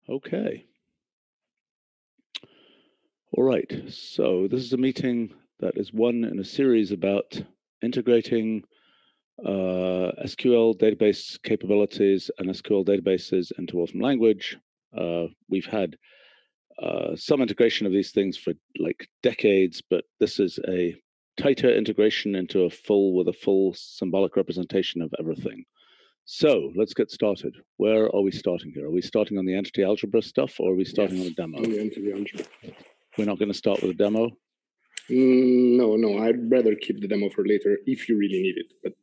Okay. All right. So this is a meeting that is one in a series about integrating SQL database capabilities and SQL databases into Wolfram Language. We've had some integration of these things for like decades, but this is a tighter integration into a full symbolic representation of everything. So let's get started. Where are we starting here? Are we starting on the entity algebra stuff, or are we starting on a demo? On the entity algebra. We're not going to start with a demo? No. I'd rather keep the demo for later if you really need it. But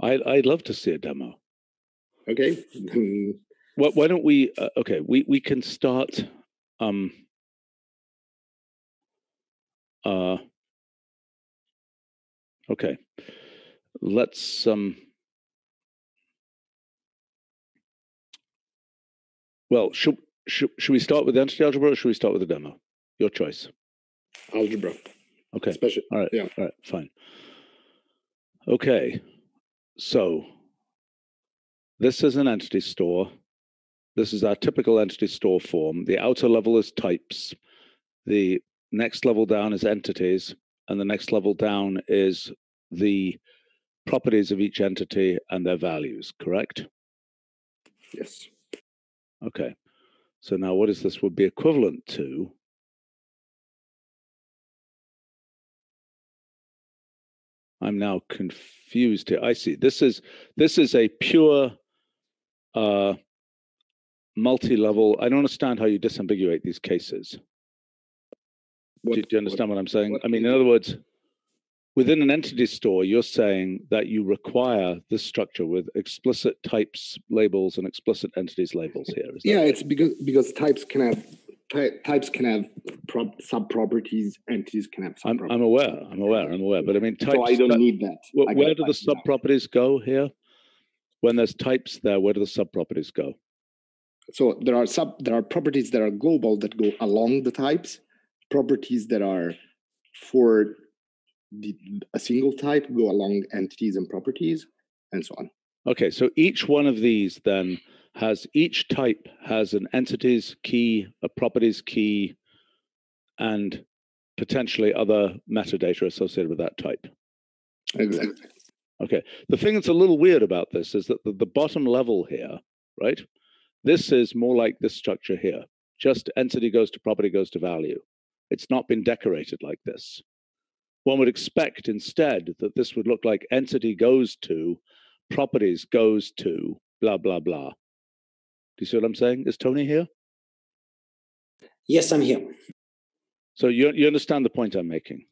I'd love to see a demo. Okay. Why don't we? Okay, we can start. Okay, let's Well, should we start with the entity algebra or should we start with the demo? Your choice. Algebra. Okay. Especially. All right. Yeah. All right. Fine. Okay. So this is an entity store. This is our typical entity store form. The outer level is types. The next level down is entities, and the next level down is the properties of each entity and their values. Correct? Yes. Okay. So now what is this would be equivalent to? I'm now confused here. I see. This is a pure multi-level. I don't understand how you disambiguate these cases. Do you understand what I'm saying? I mean, in other words, within an entity store, you're saying that you require this structure with explicit types labels and explicit entities labels here. Is that right? It's because types can have sub-properties, entities can have sub-properties. I'm aware. But I mean, types. So I don't need that. Where do the sub-properties go here? When there's types there, where do the sub-properties go? So there are properties that are global that go along the types. Properties that are for a single type go along entities and properties, and so on. Okay, so each one of these then each type has an entities key, a properties key, and potentially other metadata associated with that type. Exactly. Okay, the thing that's a little weird about this is that the bottom level here, right? This is more like this structure here. Just entity goes to property goes to value. It's not been decorated like this. One would expect instead that this would look like entity goes to, properties goes to, blah, blah, blah. Do you see what I'm saying? Is Tony here? Yes, I'm here. So you understand the point I'm making?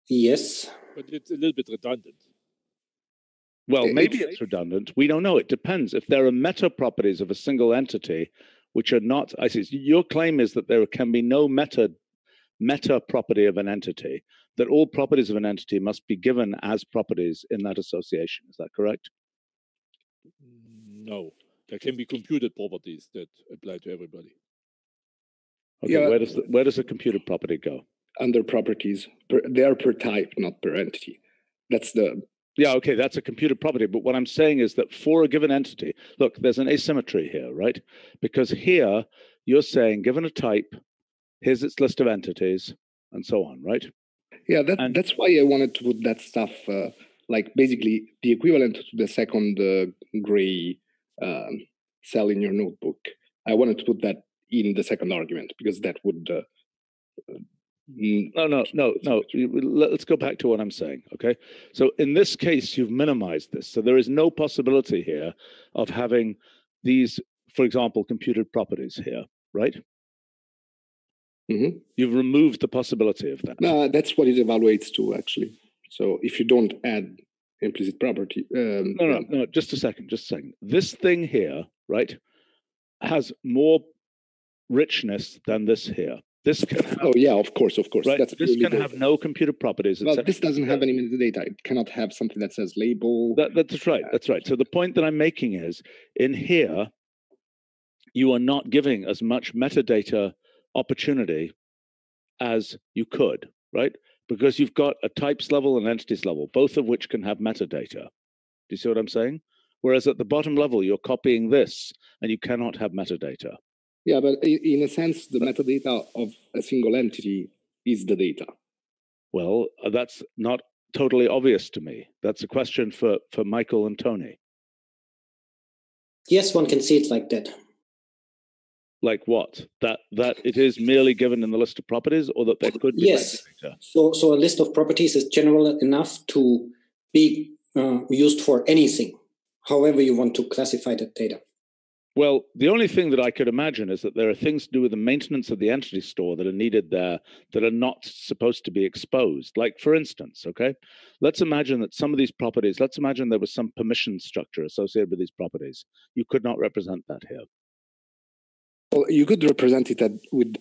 Yes. But it's a little bit redundant. Well, maybe it's redundant. We don't know. It depends. If there are meta properties of a single entity, which are not, I see, your claim is that there can be no meta property of an entity, that all properties of an entity must be given as properties in that association. Is that correct? No. There can be computed properties that apply to everybody. Okay, yeah. Where does a computed property go? Under properties. They are per type, not per entity. That's the... Yeah, okay, that's a computed property. But what I'm saying is that for a given entity, look, there's an asymmetry here, right? Because here, you're saying, given a type, here's its list of entities, and so on, right? Yeah, that's why I wanted to put that stuff, like basically the equivalent to the second gray cell in your notebook. I wanted to put that in the second argument, because that would... No. Let's go back to what I'm saying, okay? So in this case, you've minimized this. So there is no possibility here of having these, for example, computed properties here, right? Mm-hmm. You've removed the possibility of that. That's what it evaluates to, actually. So if you don't add implicit property... No, just a second. This thing here, right, has more richness than this here. This can have, of course. Right? This can have no computed properties. Well, this doesn't have any metadata. It cannot have something that says label. That's right. So the point that I'm making is, in here, you are not giving as much metadata opportunity as you could, right? Because you've got a types level and entities level, both of which can have metadata. Do you see what I'm saying? Whereas at the bottom level, you're copying this, and you cannot have metadata. Yeah, but in a sense, the metadata of a single entity is the data. Well, that's not totally obvious to me. That's a question for Michael and Tony. Yes, one can see it like that. Like what? That it is merely given in the list of properties, or that there could be metadata? So a list of properties is general enough to be used for anything, however you want to classify that data. Well, the only thing that I could imagine is that there are things to do with the maintenance of the entity store that are needed there that are not supposed to be exposed. Like, for instance, okay, let's imagine that some of these properties, let's imagine there was some permission structure associated with these properties. You could not represent that here. Well, you could represent it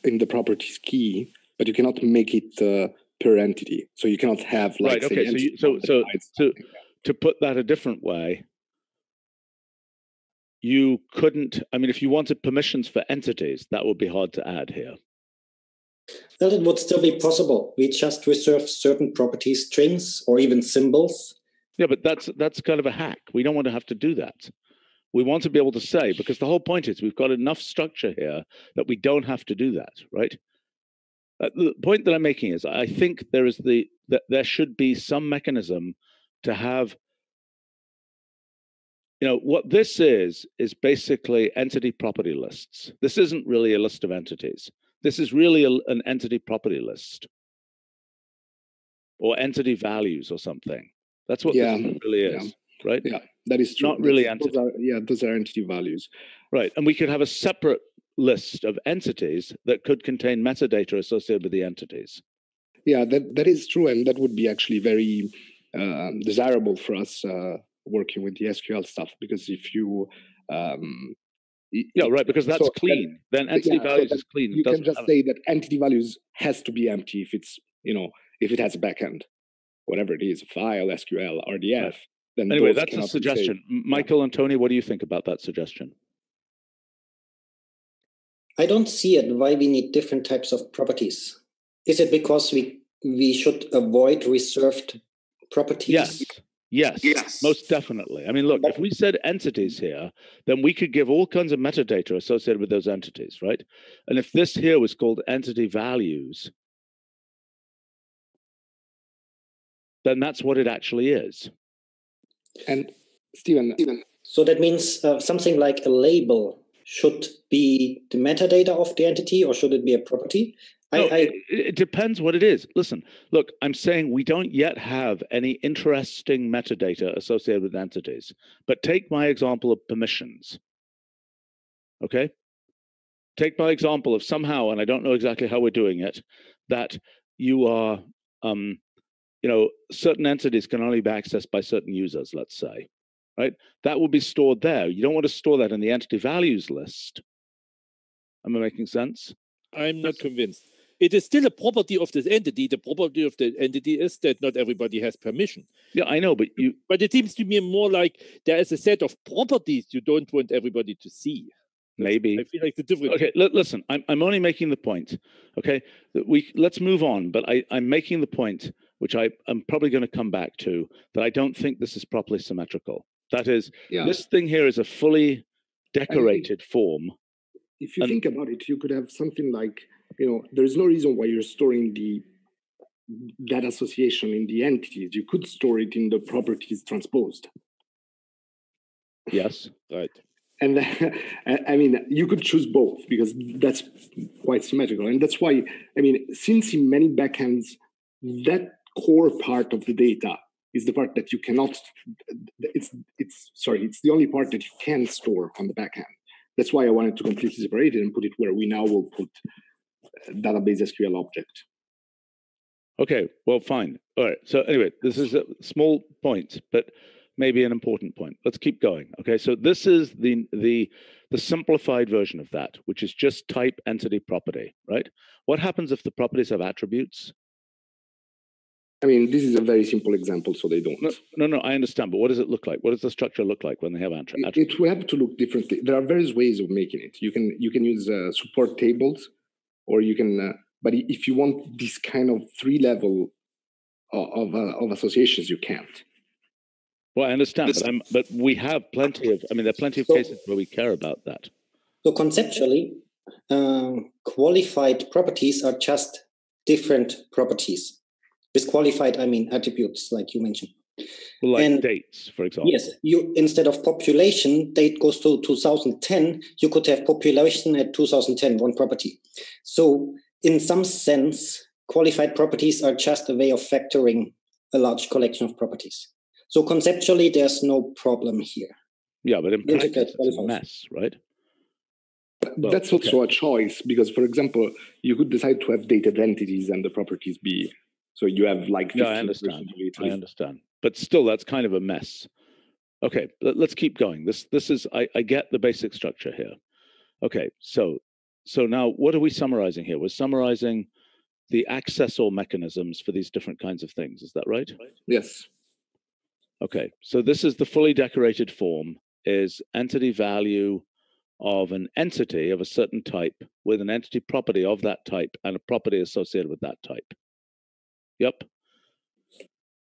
in the properties key, but you cannot make it per entity. So you cannot have like right. Okay. So to put that a different way, you couldn't. I mean, if you wanted permissions for entities, that would be hard to add here. Well, it would still be possible. We just reserve certain property strings or even symbols. Yeah, but that's kind of a hack. We don't want to have to do that. We want to be able to say, because the whole point is we've got enough structure here that we don't have to do that, right? The point that I'm making is I think there should be some mechanism to have, what this is basically entity property lists. This isn't really a list of entities. This is really an entity property list or entity values or something. That's what this really is, right? Yeah, that is true. Not really entity. Those are entity values. Right, and we could have a separate list of entities that could contain metadata associated with the entities. Yeah, that is true, and that would be actually very desirable for us working with the SQL stuff, because if you because that's clean. Then entity values is clean. You can just say that entity values has to be empty if it's if it has a backend, whatever it is, file, SQL, RDF. Right. Then anyway, that's a suggestion. Michael and Tony, what do you think about that suggestion? I don't see it. Why we need different types of properties? Is it because we should avoid reserved properties? Yes, most definitely. I mean, look, if we said entities here, then we could give all kinds of metadata associated with those entities, right? And if this here was called entity values, then that's what it actually is. And Stephen. So that means something like a label should be the metadata of the entity, or should it be a property? It depends what it is. Listen, look, I'm saying we don't yet have any interesting metadata associated with entities. But take my example of permissions. Okay? Take my example of somehow, and I don't know exactly how we're doing it, that you are, certain entities can only be accessed by certain users, let's say. Right? That will be stored there. You don't want to store that in the entity values list. Am I making sense? I'm not convinced. It is still a property of this entity. The property of the entity is that not everybody has permission. Yeah, I know, but it seems to me more like there is a set of properties you don't want everybody to see. Maybe. I feel like the difference. Okay, listen, I'm only making the point, okay? Let's move on, but I'm making the point, which I'm probably going to come back to, that I don't think this is properly symmetrical. That is, this thing here is a fully decorated form. If you think about it, you could have something like, there's no reason why you're storing that association in the entities. You could store it in the properties transposed. Yes, right. And I mean, you could choose both, because that's quite symmetrical. And that's why, since in many backends, that core part of the data is the part that you cannot, it's the only part that you can store on the backend. That's why I wanted to completely separate it and put it where we now will put database SQL object. Okay, well, fine. All right. So anyway, this is a small point, but maybe an important point. Let's keep going. Okay, so this is the simplified version of that, which is just type entity property, right? What happens if the properties have attributes? This is a very simple example, so they don't. No, I understand, but what does it look like? What does the structure look like when they have attributes? It will have to look differently. There are various ways of making it. You can use support tables, or you can. But if you want this kind of 3 level of associations, you can't. Well, I understand, but we have plenty of, there are plenty of cases where we care about that. So conceptually, qualified properties are just different properties. With qualified, I mean attributes, like you mentioned. Well, like dates, for example. Yes, you instead of population, date goes to 2010, you could have population at 2010, one property. So in some sense, qualified properties are just a way of factoring a large collection of properties. So conceptually, there's no problem here. Yeah, but in practice, it's a mess, right? Well, that's also a choice, because, for example, you could decide to have dated entities and the properties be, so you have like 50%. Yeah, I understand. But still, that's kind of a mess. Okay, let's keep going. This is, I get the basic structure here. Okay, so now what are we summarizing here? We're summarizing the accessor mechanisms for these different kinds of things. Is that right? Yes. Okay, so this is the fully decorated form, is entity value of an entity of a certain type with an entity property of that type and a property associated with that type. Yep.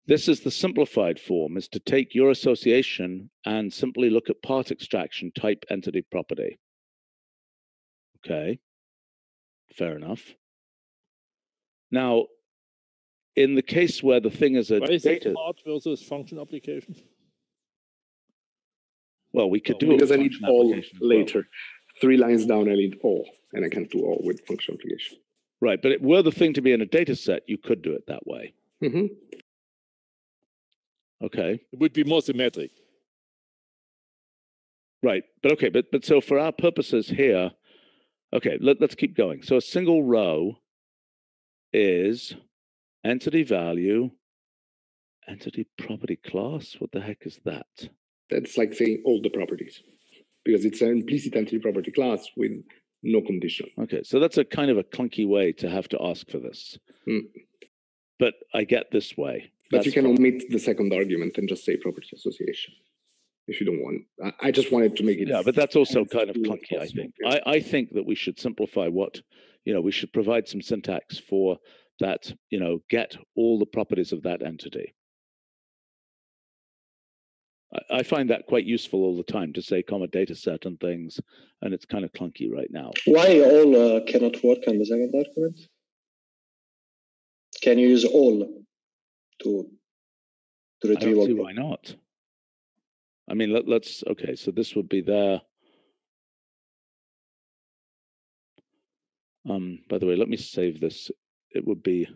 This is the simplified form, is to take your association and simply look at part extraction type entity property. Okay, fair enough. Now, in the case where the thing is a data part versus function application. Well, we could do because I need all later. Well. 3 lines down, I need all, and I can't do all with function application. Right, but were the thing to be in a data set, you could do it that way. Mm-hmm. Okay. It would be more symmetric. Right, but so for our purposes here, okay, let's keep going. So a single row is entity value, entity property class. What the heck is that? That's like saying all the properties, because it's an implicit entity property class with no condition. Okay, so that's a kind of a clunky way to have to ask for this. But I get this way. But you can omit the second argument and just say property association if you don't want. I just wanted to make it. Yeah, but that's also kind of clunky, I think. I think that we should simplify we should provide some syntax for that, get all the properties of that entity. I find that quite useful all the time to say comma data set and things, and it's kind of clunky right now. Why all cannot work on the second argument? Can you use all to retrieve? I don't see why not. I mean, let's okay. So this would be there. By the way, let me save this. It would be.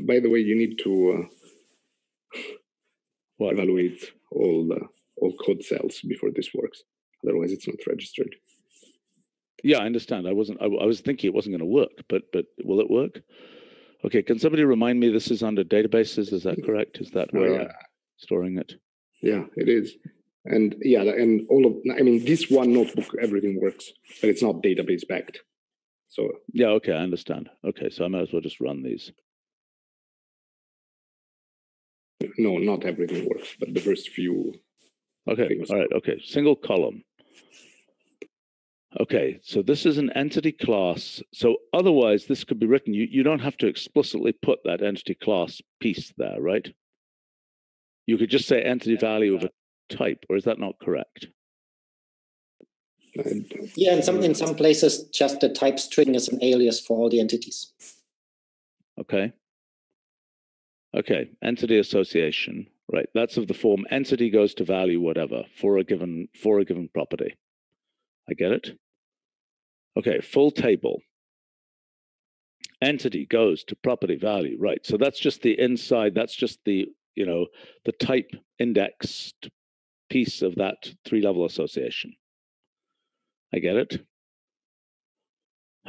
By the way, you need to evaluate all code cells before this works. Otherwise, it's not registered. Yeah, I understand. I was thinking it wasn't going to work, but will it work? Okay, can somebody remind me this is under databases? Is that correct? Is that where I'm storing it? Yeah, it is. And and this one notebook, everything works, but it's not database backed. So yeah, okay, I understand. Okay, so I might as well just run these. No, not everything works, but the first few. Okay, all right, okay, single column. Okay, so this is an entity class. So otherwise, this could be written. You don't have to explicitly put that entity class piece there, right? You could just say entity value of a type, or is that not correct? Yeah, in some places, just the type string is an alias for all the entities. Okay. Okay, entity association, right? That's of the form entity goes to value whatever for a given property. I get it. Okay, full table. Entity goes to property value, right? So that's just the inside. That's just the the type indexed piece of that 3-level association. I get it.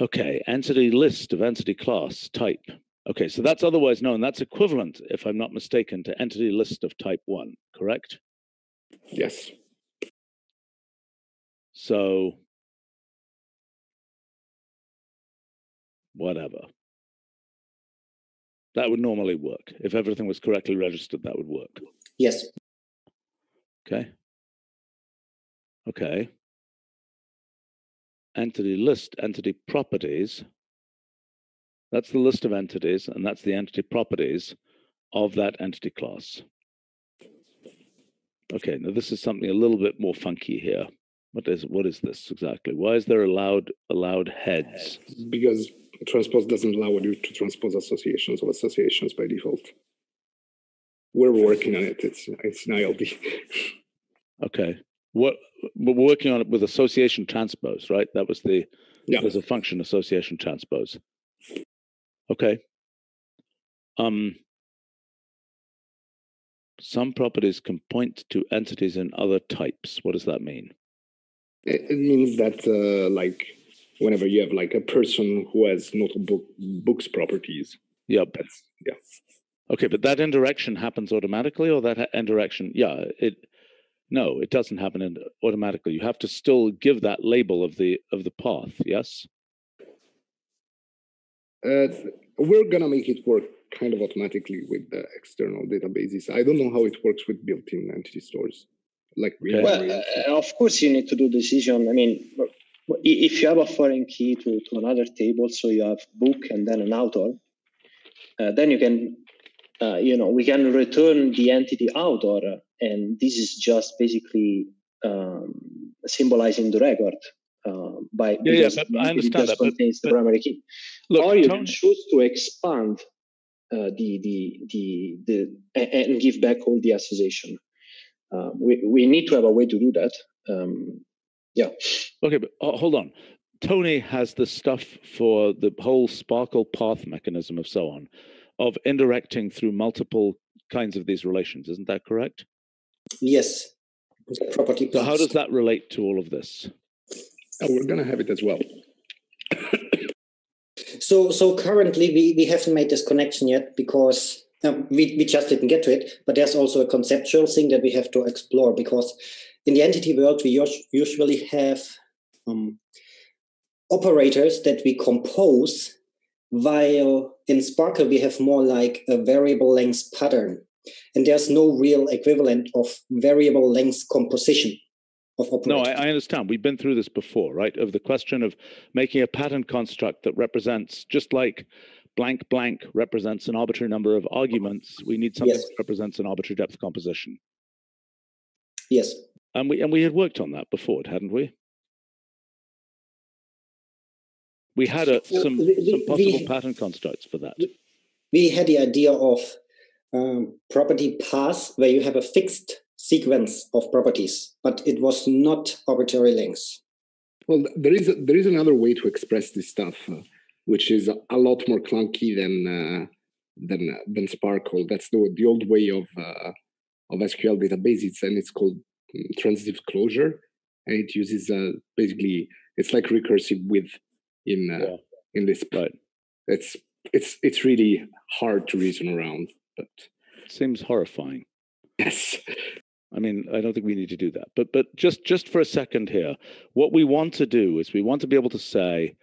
Okay, entity list of entity class type. Okay, so that's otherwise known. That's equivalent, if I'm not mistaken, to entity list of type 1, correct? Yes. So, whatever. That would normally work. If everything was correctly registered, that would work. Yes. Okay. Okay. Entity list, entity properties. That's the list of entities, and that's the entity properties of that entity class. Okay, now this is something a little bit more funky here. What is this exactly? Why is there allowed heads? Because transpose doesn't allow you to transpose associations of associations by default. We're working on it. It's an ILD. Okay. We're working on it with association transpose, right? That was there's a function association transpose. Okay. Some properties can point to entities in other types. What does that mean? It means that like whenever you have like a person who has notable books properties. Yep. Yeah. Okay, but that indirection happens automatically, or that indirection? Yeah, no, it doesn't happen automatically. You have to still give that label of the path. Yes. We're gonna make it work kind of automatically with the external databases. I don't know how it works with built-in entity stores. Like, well, of course, you need to do decision. I mean, if you have a foreign key to another table, so you have book and then an author, then you can, we can return the entity author, and this is just basically symbolizing the record because but I understand that. Contains the primary key. Look, or you can choose to expand the and give back all the association. We need to have a way to do that. Yeah. Okay, but hold on. Tony has the stuff for the whole Sparkle path mechanism of so on, of indirecting through multiple kinds of these relations. Isn't that correct? Yes. Property paths. So how does that relate to all of this? Oh, we're going to have it as well. So currently we haven't made this connection yet because we just didn't get to it, but there's also a conceptual thing that we have to explore, because in the entity world, we usually have operators that we compose, while in Sparkle, we have more like a variable length pattern. And there's no real equivalent of variable length composition of operators. No, I understand. We've been through this before, right? Of the question of making a pattern construct that represents, just like blank blank represents an arbitrary number of arguments, we need something that represents an arbitrary depth composition. Yes. And we had worked on that before, hadn't we? We had some possible pattern constructs for that. We had the idea of property paths where you have a fixed sequence of properties, but it was not arbitrary lengths. Well, there is another way to express this stuff, which is a lot more clunky than Sparkle. That's the old way of SQL databases, and it's called Transitive Closure, and it uses basically it's like recursive width in Lisp. Right. It's really hard to reason around, but it seems horrifying. Yes. I mean, I don't think we need to do that. But just for a second here, what we want to do is we want to be able to say,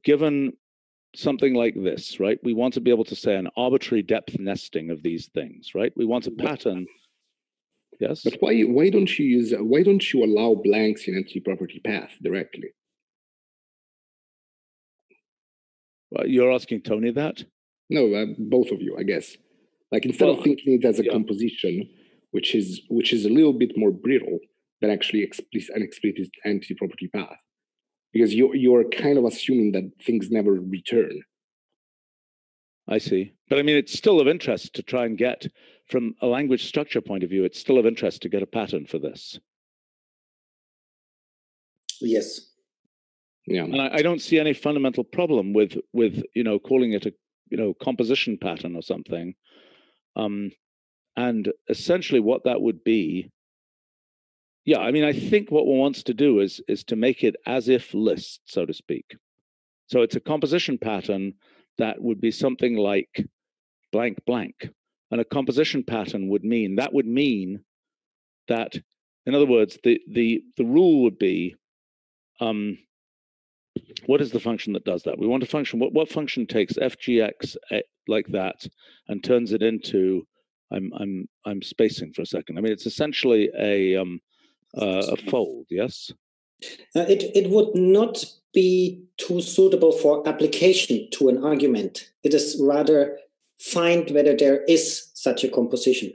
given something like this, right? We want to be able to say an arbitrary depth nesting of these things, right? We want a pattern. Yes. But why don't you allow blanks in entity property path directly? Well, you're asking Tony that? No, both of you, I guess. Like instead of thinking it as a composition, which is a little bit more brittle than actually an explicit entity property path, because you're kind of assuming that things never return. I see. But I mean, it's still of interest to try and get, from a language structure point of view, it's still of interest to get a pattern for this. Yes. Yeah. And I don't see any fundamental problem with calling it a composition pattern or something. And essentially what that would be, I mean, I think what one wants to do is to make it as if list, so to speak. So it's a composition pattern that would be something like blank blank. And a composition pattern would mean that, in other words, the rule would be, what is the function that does that? We want a function. What function takes FGX like that and turns it into? I'm spacing for a second. I mean, it's essentially a fold. Yes. It would not be too suitable for application to an argument. It is rather find whether there is such a composition.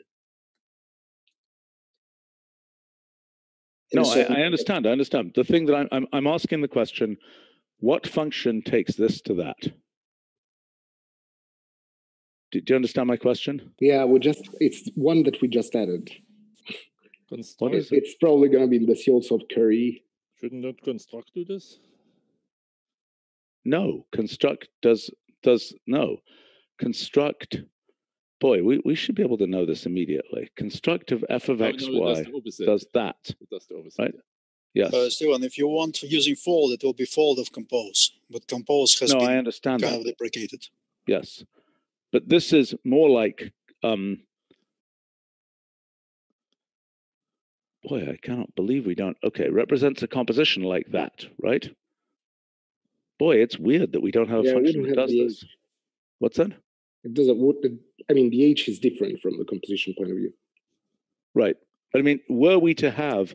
No, I understand. I understand. The thing that I'm asking the question, what function takes this to that? Do you understand my question? Yeah, it's one that we just added. What is it? It's probably going to be in the COs of curry. Shouldn't not construct do this? No, construct does no. Construct, boy, we should be able to know this immediately. Construct of f of x, y does that. It does the opposite. Right? Yes. Stephen, if you want using fold, it will be fold of compose, but compose has been I understand kind that. of deprecated. Yes, but this is more like, boy, I cannot believe we don't. Okay, represents a composition like that, right? Boy, it's weird that we don't have a function that does this. What's that? It doesn't. I mean, the H is different from the composition point of view. Right. But I mean, were we to have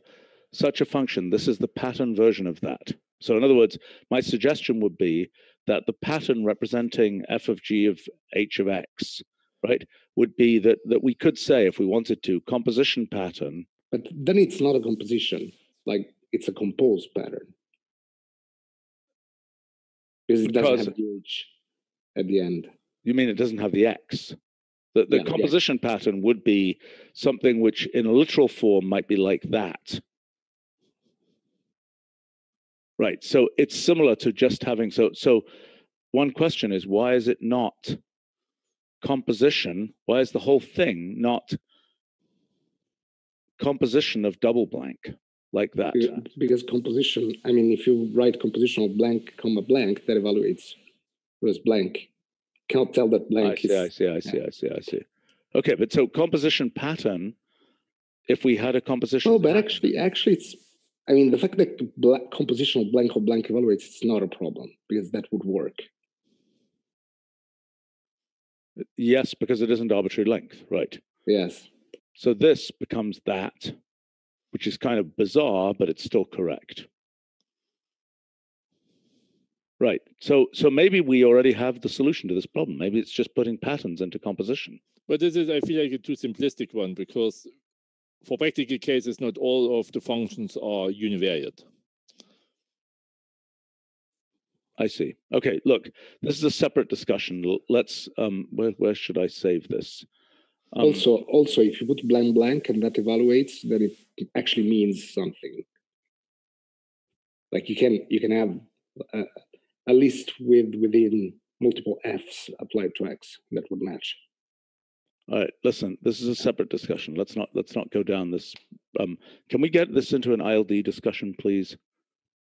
such a function, this is the pattern version of that. So in other words, my suggestion would be that the pattern representing f of g of h of x, right, would be that we could say, if we wanted to, composition pattern. But then it's not a composition, like it's a compose pattern. Because it doesn't have the H at the end. You mean it doesn't have the X? The composition pattern would be something which in a literal form might be like that. Right, so it's similar to just having, so one question is, why is it not composition? Why is the whole thing not composition of double blank like that? Because composition, I mean, if you write composition of blank, comma blank, that evaluates whereas blank. Cannot tell that blank I see. Okay, but so composition pattern, if we had a composition. Oh, but actually, it's. I mean, the fact that composition of blank or blank evaluates, it's not a problem because that would work. Yes, because it isn't arbitrary length, right? Yes. So this becomes that, which is kind of bizarre, but it's still correct. Right. So maybe we already have the solution to this problem. Maybe it's just putting patterns into composition. But this is, I feel like, a too simplistic one, because for practical cases, not all of the functions are univariate. I see. Okay, look, this is a separate discussion. Let's, where should I save this? Also, if you put blank blank and that evaluates, then it actually means something. Like you can have a list within multiple Fs applied to X that would match. All right, listen, this is a separate discussion. Let's not go down this. Can we get this into an ILD discussion, please?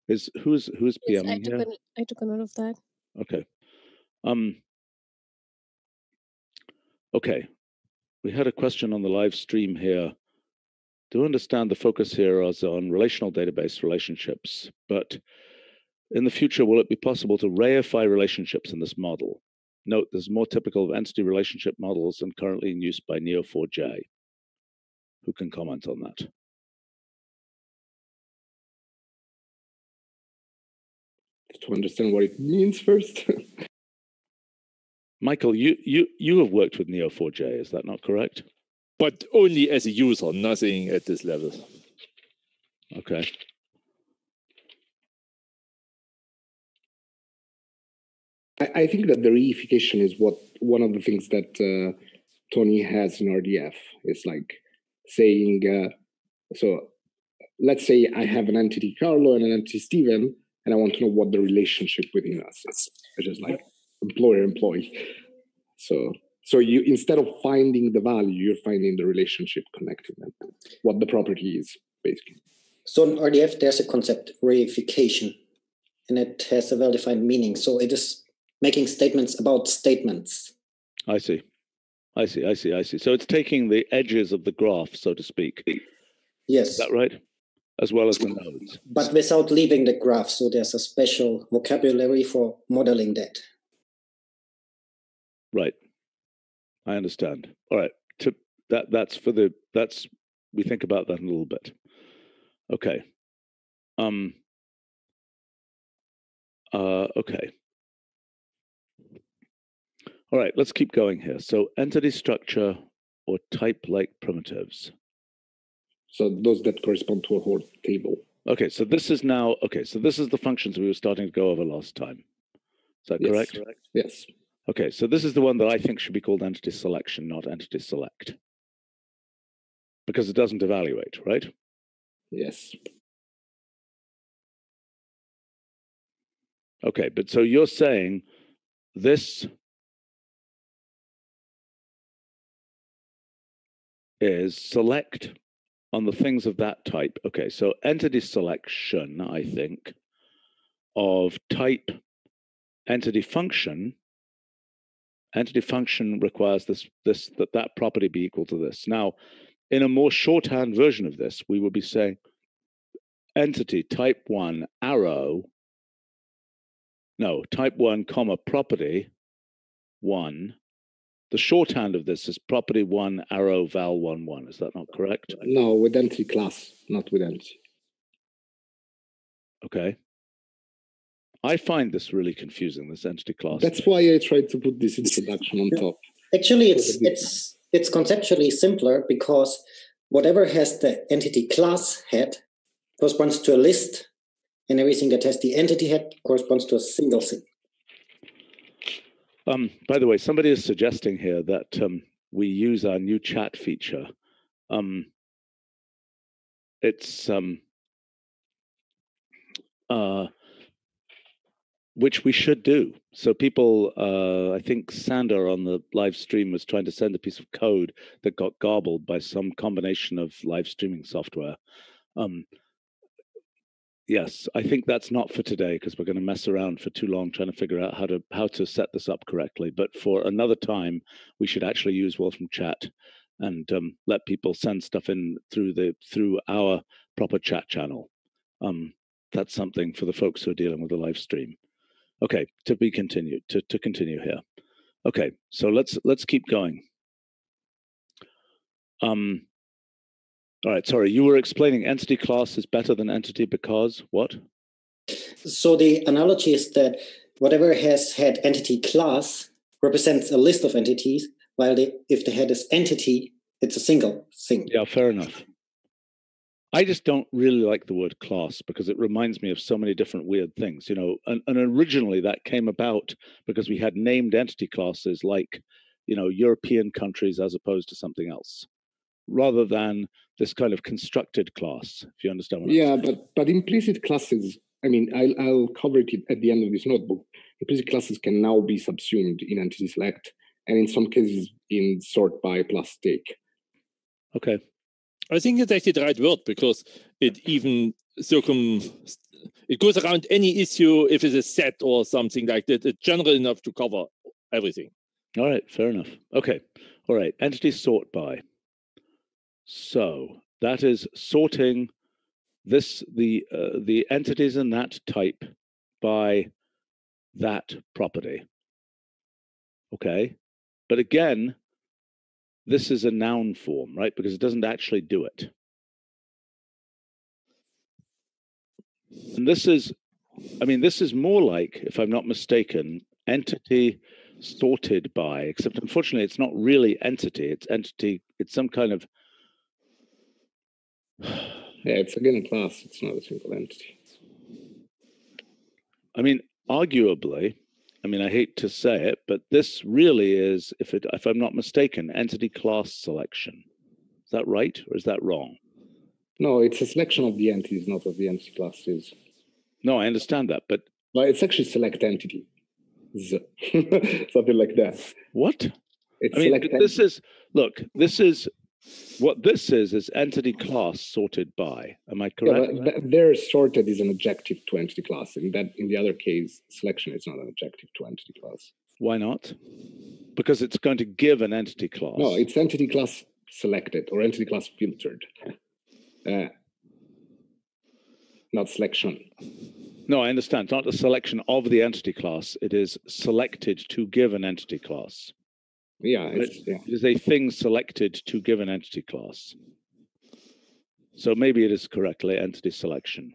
Who's PMing here? I took a note of that. Okay. Okay. We had a question on the live stream here. Do understand the focus here is on relational database relationships, but in the future, will it be possible to reify relationships in this model? Note, this is more typical of entity relationship models and currently in use by Neo4j. Who can comment on that? To understand what it means first. Michael, you have worked with Neo4j, is that not correct? But only as a user, nothing at this level. Okay. I think that the reification is one of the things that Tony has in RDF. It's like saying, so let's say I have an entity Carlo and an entity Stephen, and I want to know what the relationship within us is. It's just like employer-employee. So you, instead of finding the value, you're finding the relationship connecting them, what the property is, basically. So in RDF, there's a concept, reification, and it has a well-defined meaning. So it is making statements about statements. I see. So it's taking the edges of the graph, so to speak. Yes. Is that right? As well as the nodes. But without leaving the graph. So there's a special vocabulary for modeling that. Right. I understand. All right. We think about that in a little bit. Okay. Okay. All right, let's keep going here. So entity structure or type-like primitives. So those that correspond to a whole table. Okay, so this is now, okay, so this is the functions we were starting to go over last time. Is that correct? Yes. Okay, so this is the one that I think should be called entity selection, not entity select. Because it doesn't evaluate, right? Yes. Okay, but so you're saying this is select on the things of that type. Okay, so entity selection, I think, of type entity function requires that property be equal to this. Now, in a more shorthand version of this, we would be saying entity type 1 arrow, no, type 1 comma property 1. The shorthand of this is property 1 arrow val 1 1. Is that not correct? No, with entity class, not with entity. Okay. I find this really confusing, this entity class. That's why I tried to put this introduction on top. Actually, it's conceptually simpler because whatever has the entity class head corresponds to a list, and everything that has the entity head corresponds to a single thing. By the way, somebody is suggesting here that we use our new chat feature. It's which we should do. So people, I think Sander on the live stream was trying to send a piece of code that got garbled by some combination of live streaming software. Yes, I think that's not for today because we're going to mess around for too long trying to figure out how to set this up correctly. But for another time, we should actually use Wolfram Chat and let people send stuff in through our proper chat channel. That's something for the folks who are dealing with the live stream. Okay, to be continued, to continue here. Okay, so let's keep going. All right, sorry, you were explaining entity class is better than entity because what? So the analogy is that whatever has had entity class represents a list of entities, while if the head is entity, it's a single thing. Yeah, fair enough. I just don't really like the word class because it reminds me of so many different weird things, you know, and originally that came about because we had named entity classes like, you know, European countries as opposed to something else, rather than this kind of constructed class, if you understand what I'm saying. But implicit classes, I mean, I'll cover it at the end of this notebook. Implicit classes can now be subsumed in entity select, and in some cases in sort by plus take. Okay. I think it's actually the right word because it even it goes around any issue if it's a set or something like that. It's general enough to cover everything. All right, fair enough. Okay. All right, entity sort by. So that is sorting the entities in that type by that property. Okay. But again, this is a noun form, right? Because it doesn't actually do it. And this is, I mean, this is more like, if I'm not mistaken, entity sorted by, except unfortunately, it's not really entity. It's entity, it's some kind of... Yeah, it's again a class. It's not a single entity. I mean, arguably, I mean, I hate to say it, but this really is, if I'm not mistaken, entity class selection. Is that right or is that wrong? No, it's a selection of the entities, not of the entity classes. No, I understand that, but... Well, it's actually select entity. Something like that. What? It's I mean, this is, look, this is, what this is entity class sorted by. Am I correct? Yeah, but there sorted is an adjective to entity class. In the other case, selection is not an adjective to entity class. Why not? Because it's going to give an entity class. No, it's entity class selected or entity class filtered. Not selection. No, I understand. It's not a selection of the entity class. It is selected to give an entity class. Yeah, right? It is a thing selected to give an entity class. So maybe it is correctly entity selection.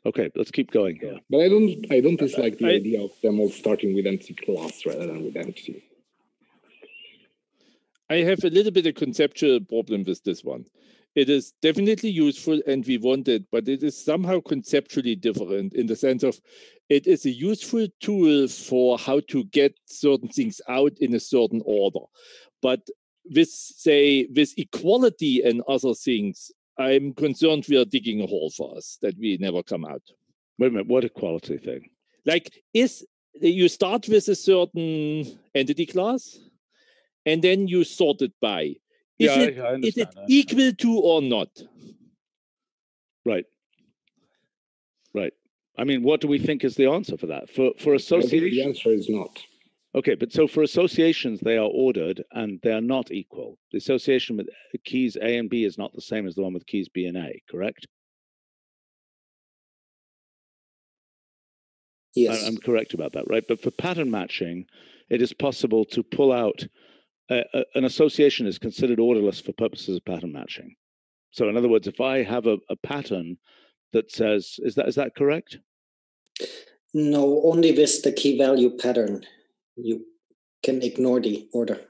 Okay, let's keep going here. But I don't dislike the idea of them all starting with entity class rather than with entity. I have a little bit of conceptual problem with this one. It is definitely useful and we want it, but it is somehow conceptually different in the sense of it is a useful tool for how to get certain things out in a certain order. But with, say, with equality and other things, I'm concerned we are digging a hole for us, that we never come out. Wait a minute, what equality thing? Like, you start with a certain entity class, and then you sort it by. Is it equal to or not? Right. Right. I mean, what do we think is the answer for that? For associations, the answer is not. Okay, but so for associations, they are ordered and they are not equal. The association with keys A and B is not the same as the one with keys B and A, correct? Yes. I'm correct about that, right? But for pattern matching, it is possible to pull out an association is considered orderless for purposes of pattern matching. So in other words, if I have a pattern that says, is that correct? No, only with the key value pattern. You can ignore the order.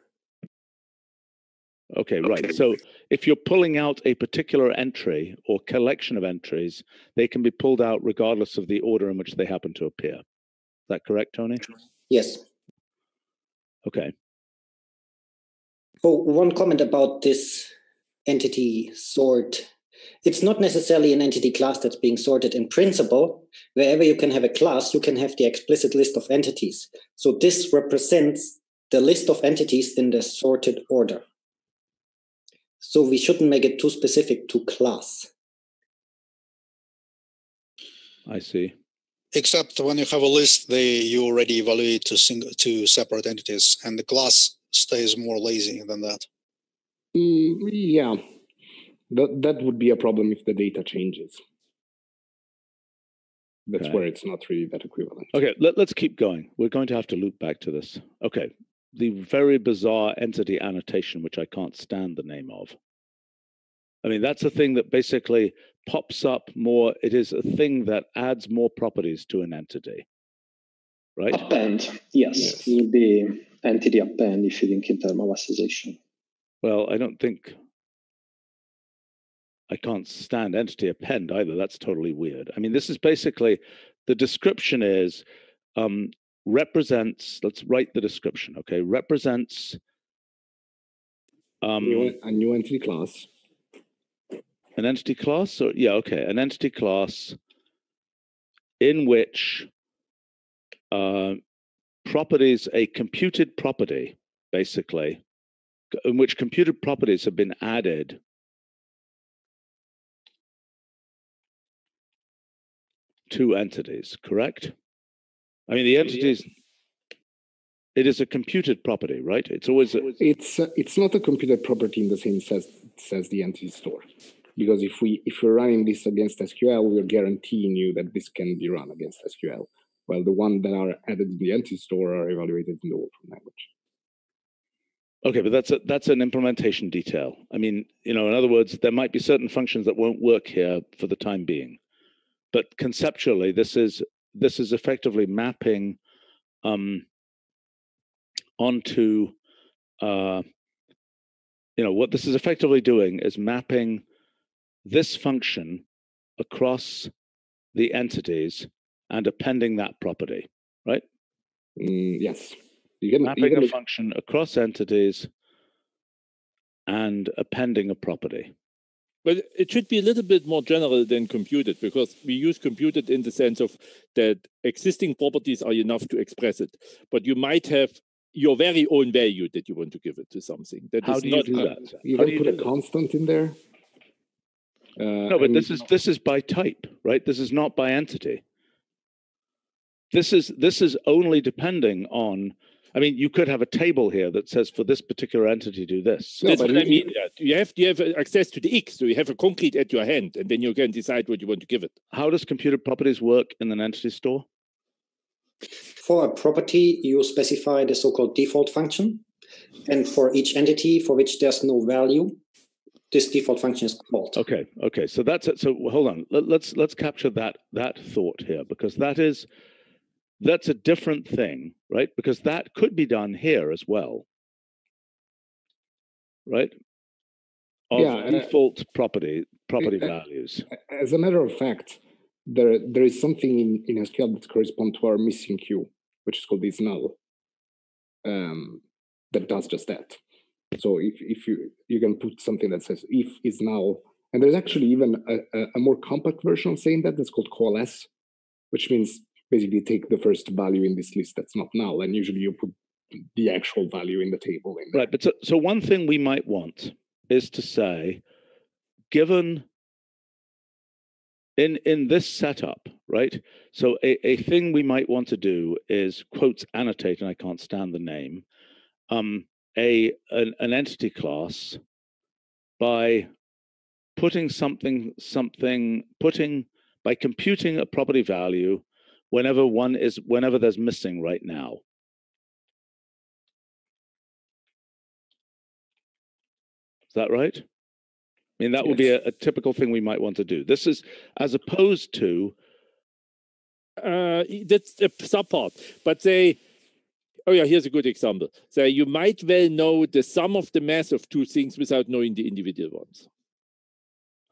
Okay, right. So if you're pulling out a particular entry or collection of entries, they can be pulled out regardless of the order in which they happen to appear. Is that correct, Tony? Yes. Okay. Oh, one comment about this entity sort. It's not necessarily an entity class that's being sorted. In principle, wherever you can have a class, you can have the explicit list of entities. So this represents the list of entities in the sorted order. So we shouldn't make it too specific to class. I see. Except when you have a list, you already evaluate to separate entities, and the class stays more lazy than that. Yeah, that would be a problem if the data changes. That's where it's not really that equivalent. Okay, let's keep going. We're going to have to loop back to this. Okay, the very bizarre entity annotation, which I can't stand the name of. I mean, that's a thing that basically pops up more. It is a thing that adds more properties to an entity, right? Append, yes. It would be entity append if you think in terms of association. Well, I don't think I can't stand entity append either. That's totally weird. I mean, this is basically, the description is represents, let's write the description, okay? Represents a new entity class. An entity class? Or, yeah, okay. An entity class in which properties, a computed property, basically, in which computed properties have been added to entities, correct? I mean, the entities, it is a computed property, right? It's always it's not a computed property in the same sense as the entity store. Because if we're running this against SQL, we're guaranteeing you that this can be run against SQL. While the ones that are added in the entity store are evaluated in the Wolfram language. Okay, but that's an implementation detail. I mean, in other words, there might be certain functions that won't work here for the time being. But conceptually, this is effectively mapping onto what this is effectively doing is mapping this function across the entities and appending that property, right? Yes. Mapping a function across entities and appending a property. But it should be a little bit more general than computed, because we use computed in the sense of that existing properties are enough to express it. But you might have your very own value that you want to give it to something. How do you do that? You can put a constant in there. No, but this is by type, right? This is not by entity. This is only depending on. I mean, you could have a table here that says for this particular entity do this. That's what I mean. You have access to the X, so you have a concrete at your hand, and then you can decide what you want to give it. How does computed properties work in an entity store? For a property, you specify the so-called default function, and for each entity for which there's no value, this default function is called. Okay. So that's it. So hold on. Let's capture that thought here, because that's a different thing, right? Because that could be done here as well. right? Of default property values. As a matter of fact, there is something in SQL that corresponds to our missing queue, which is called isNull, that does just that. So if you can put something that says if isNull, and there's actually even a more compact version of saying that that's called coalesce, which means basically take the first value in this list that's not null, and usually you put the actual value in the table. Right, but so one thing we might want is to say, given in this setup, right? So a thing we might want to do is quotes annotate, and I can't stand the name, an entity class by putting by computing a property value whenever there's missing right now. Is that right? I mean, that would be a typical thing we might want to do. This is as opposed to that's a subpart, but here's a good example. So you might well know the sum of the mass of two things without knowing the individual ones.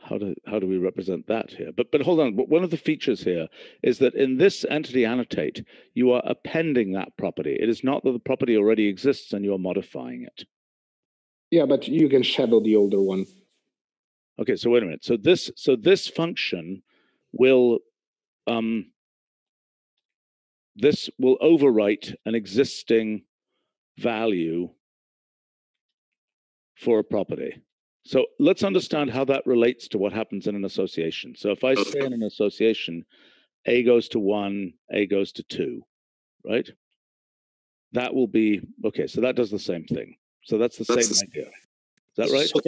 How do we represent that here? But hold on. One of the features here is that in this entity annotate, you are appending that property. It is not that the property already exists and you're modifying it. Yeah, but you can shadow the older one. Okay, so wait a minute. So this function will this will overwrite an existing value for a property. So let's understand how that relates to what happens in an association. So if I say in an association, A goes to 1, A goes to 2, right? That will be, okay, so that does the same thing. So that's the same idea. Is that right? So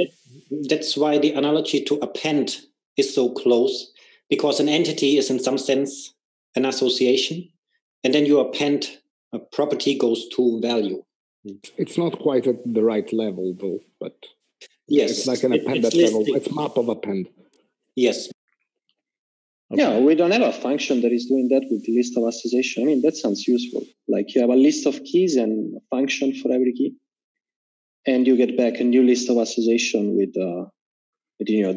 that's why the analogy to append is so close, because an entity is in some sense an association, and then you append a property goes to value. It's not quite at the right level though, but yes, it's like an append at level. It's map of append. Yes. Okay. Yeah, we don't have a function that is doing that with the list of association. I mean, that sounds useful. Like you have a list of keys and a function for every key, and you get back a new list of association with the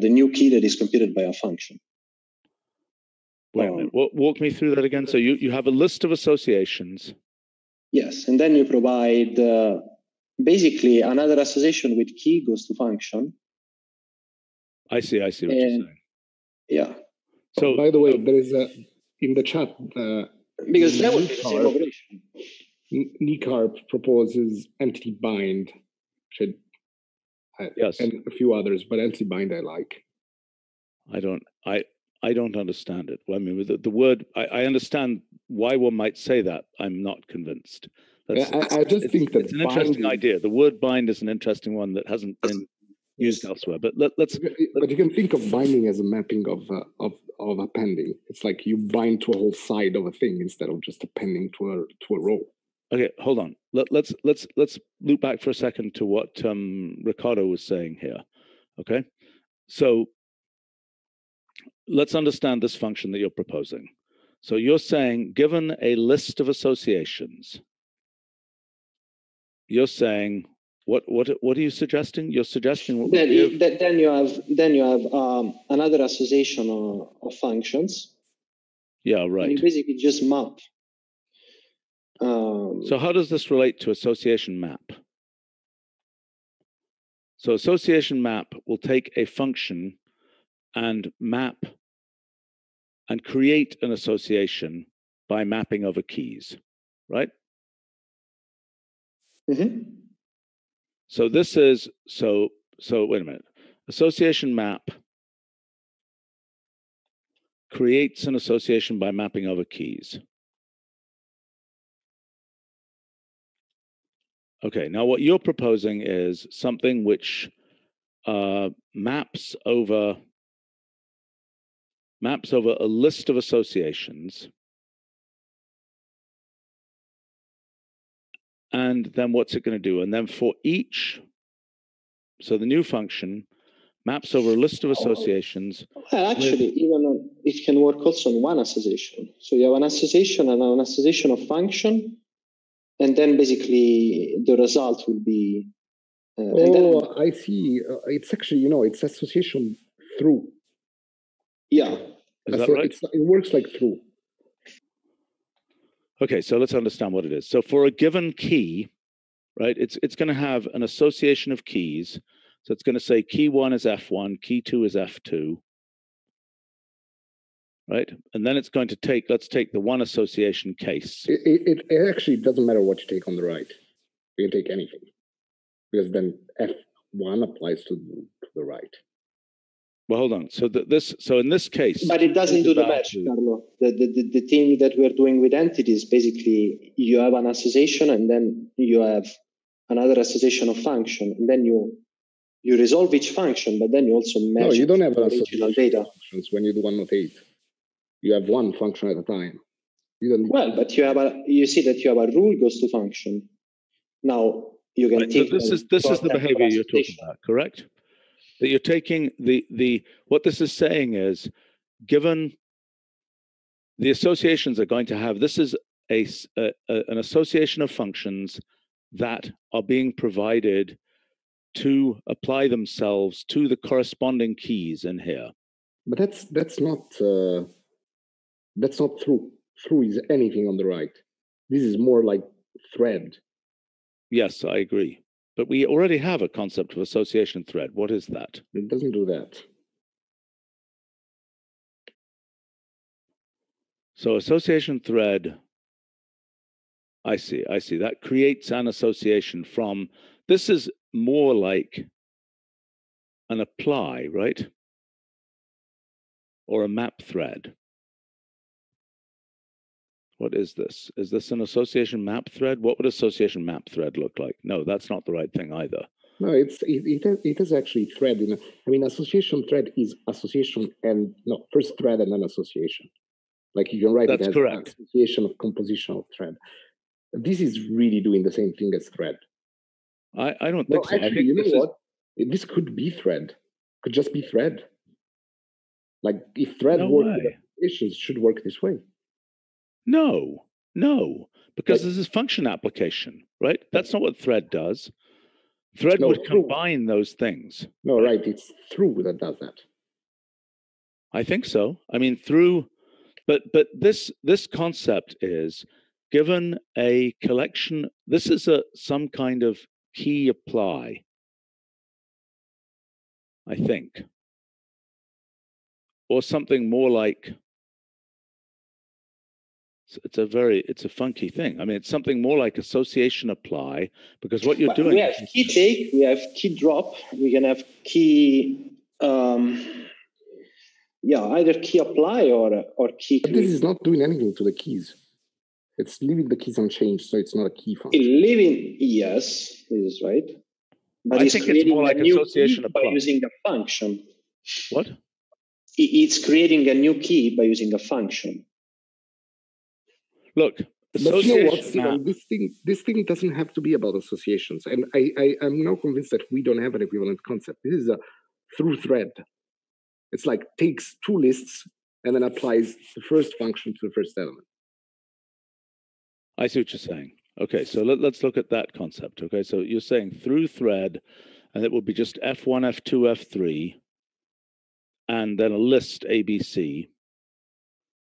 new key that is computed by a function. Wait a minute. Walk me through that again. So you have a list of associations. Yes, and then you provide basically another association with key goes to function. I see what you're saying. Yeah. So, by the way, there is in the chat because that was the same operation. Nicarp proposes entity bind, yes, and a few others, but entity bind I like. I don't understand it. I mean, with the word, I understand why one might say that. I'm not convinced. I just think that it's an interesting idea. The word bind is an interesting one that hasn't been used elsewhere. But let's. But you can think of binding as a mapping of appending. It's like you bind to a whole side of a thing instead of just appending to a row. Okay, hold on. Let's loop back for a second to what Ricardo was saying here. Okay, so let's understand this function that you're proposing. So you're saying, given a list of associations, you're saying, what are you suggesting? You're suggesting then you have another association of functions. Yeah, right. And you basically just map. So how does this relate to association map? So association map will take a function and map and create an association by mapping over keys, right? Mm-hmm. So this is, so wait a minute. Association map creates an association by mapping over keys. Okay, now what you're proposing is something which maps over a list of associations. And then what's it going to do? And then for each, so the new function maps over a list of associations. Well, actually, even it can work also on one association. So you have an association and an association of function, and then basically the result will be I see. It's actually, it's association through. Yeah. Is that right? It works like through. Okay, so let's understand what it is. So for a given key, right, it's going to have an association of keys. So it's going to say key 1 is F1, key 2 is F2, right? And then it's going to take, let's take the one association case. It actually doesn't matter what you take on the right. You can take anything, because then F1 applies to the right. Well, hold on. So in this case, but it doesn't do the match, Carlo. The thing that we're doing with entities, basically, you have an association, and then you have another association of function, and then you resolve each function, but then you also match. No, you don't have an original data functions when you do OneNote 8. You have one function at a time. You don't. Well, but you see that you have a rule goes to function. Now you can take. So this is the behavior you're talking about, correct? That you're taking what this is saying is, given the associations are going to have, this is an association of functions that are being provided to apply themselves to the corresponding keys in here. But that's not true. True is anything on the right. This is more like thread. Yes, I agree. But we already have a concept of association thread. What is that? It doesn't do that. So association thread, I see. That creates an association from, this is more like an apply, right? Or a map thread. What is this? Is this an association map thread? What would association map thread look like? No, that's not the right thing either. No, it is actually thread. Association thread is association and first thread and then association. Like you can write That's it as correct. Association of compositional thread. This is really doing the same thing as thread. I don't think so. Actually, you know what? This could be thread. Could just be thread. Like if thread works with applications, it should work this way. No, because this is function application, right? That's not what thread does. Thread would combine those things. No, right. It's through that does that. I think so. I mean, through, but this concept is given a collection. This is some kind of key apply, I think, or something more like. It's a funky thing. I mean, it's something more like association apply, because what you're doing. We have key take, we have key drop, we can have key, either key apply or key. But this is not doing anything to the keys. It's leaving the keys unchanged, so it's not a key function. Yes, this is right. But I think it's more like association apply by using a function. What? It's creating a new key by using a function. Look, but you know what, Stephen, this thing doesn't have to be about associations. And I'm now convinced that we don't have an equivalent concept. This is a through thread. It's like takes two lists and then applies the first function to the first element. I see what you're saying. Okay, so let's look at that concept. Okay, so you're saying through thread, and it will be just F1, F2, F3, and then a list ABC.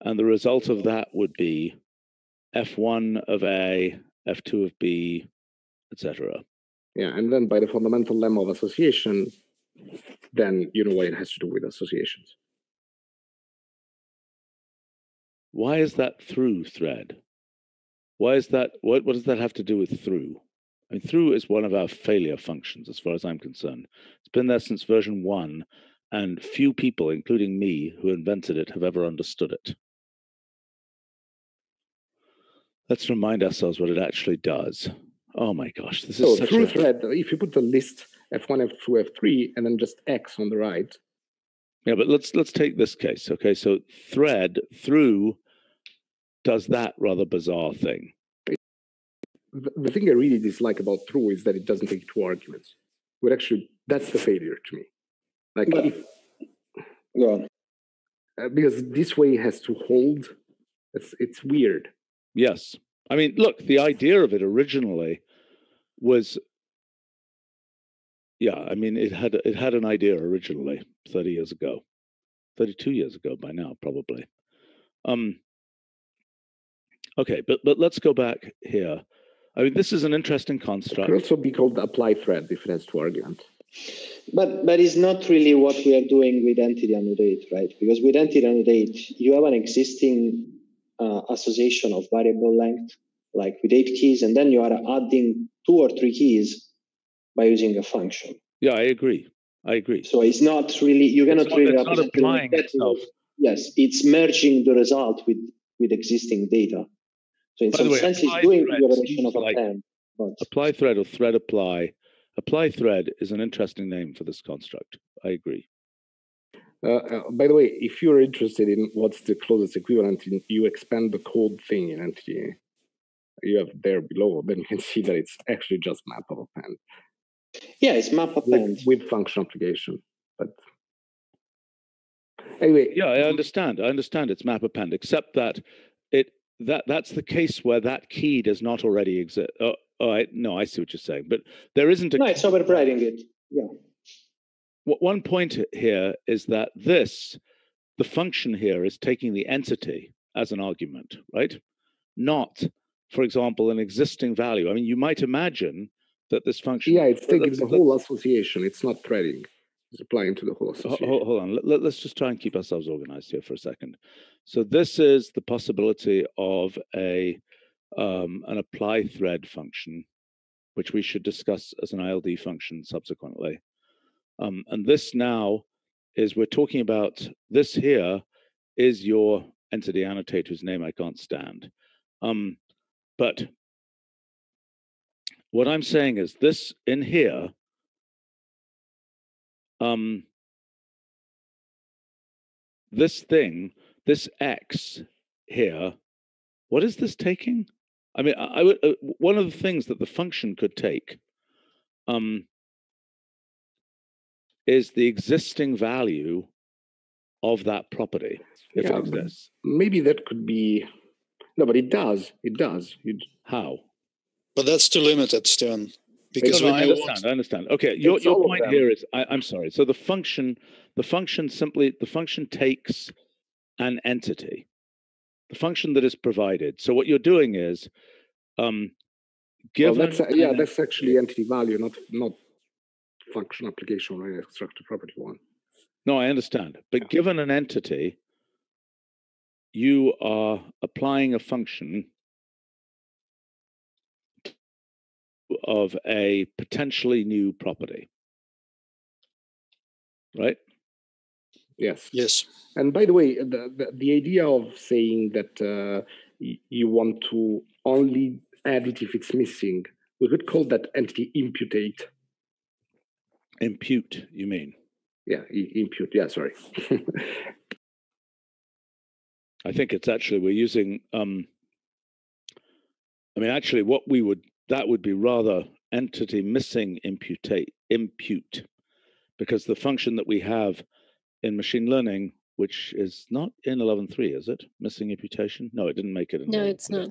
And the result of that would be F1 of A, F2 of B, etc. Yeah, and then by the fundamental lemma of association, then you know what it has to do with associations. Why is that through thread? Why is that? What does that have to do with through? I mean, through is one of our failure functions, as far as I'm concerned. It's been there since version 1, and few people, including me, who invented it, have ever understood it. Let's remind ourselves what it actually does. Oh my gosh, this is such through thread. If you put the list F1, F2, F3, and then just X on the right. Yeah, but let's take this case. Okay, so thread through does that rather bizarre thing. The thing I really dislike about through is that it doesn't take two arguments. But actually, that's the failure to me. Like, go on. Because this way has to hold. It's weird. Yes. I mean, look, the idea of it originally was Yeah, I mean, it had an idea originally 30 years ago, 32 years ago by now, probably. Okay, but let's go back here. I mean, this is an interesting construct. It could also be called the apply thread if it has two arguments. But it's not really what we are doing with entity annotate, right? Because with entity annotate, you have an existing association of variable length, like with 8 keys, and then you are adding 2 or 3 keys by using a function. Yeah, I agree. So it's not really, you cannot really represent applying itself. Yes, it's merging the result with existing data. So in some sense, it's doing the operation of append. Apply thread or thread apply. Apply thread is an interesting name for this construct. I agree. By the way, if you're interested in what's the closest equivalent, you expand the code thing in entity you have there below, then you can see that it's actually just map of append. Yeah, it's map append with function application. But anyway, yeah, I understand. It's map append, except that that's the case where that key does not already exist. No, I see what you're saying, but there isn't a. No, it's overriding it. Yeah. One point here is that the function here is taking the entity as an argument, right? Not, for example, an existing value. I mean, you might imagine that this function. Yeah, it's taking the whole association. It's not threading. It's applying to the whole association. Hold on. Let's just try and keep ourselves organized here for a second. So this is the possibility of an apply thread function, which we should discuss as an ILD function subsequently. And this now is, we're talking about, this here is your entity annotate whose name I can't stand. But what I'm saying is this in here, this thing, this X here, what is this taking? I mean, I would, one of the things that the function could take is the existing value of that property, if it exists. Maybe that could be, no, but it does. How? But that's too limited, Stephen. Because I understand. Okay, your point here is, I'm sorry. So the function takes an entity, the function that is provided. So what you're doing is, given that's actually entity value, not function application, right? Structure property one. No, I understand. But given an entity, you are applying a function of a potentially new property, right? Yes. And by the way, the idea of saying that you want to only add it if it's missing, we could call that entity imputate. Impute, you mean? Yeah, impute. Yeah, sorry. I think it's actually, we're using, I mean, actually that would be rather entity missing impute, because the function that we have in machine learning, which is not in 11.3, is it? Missing imputation? No, it didn't make it in. No, it's not.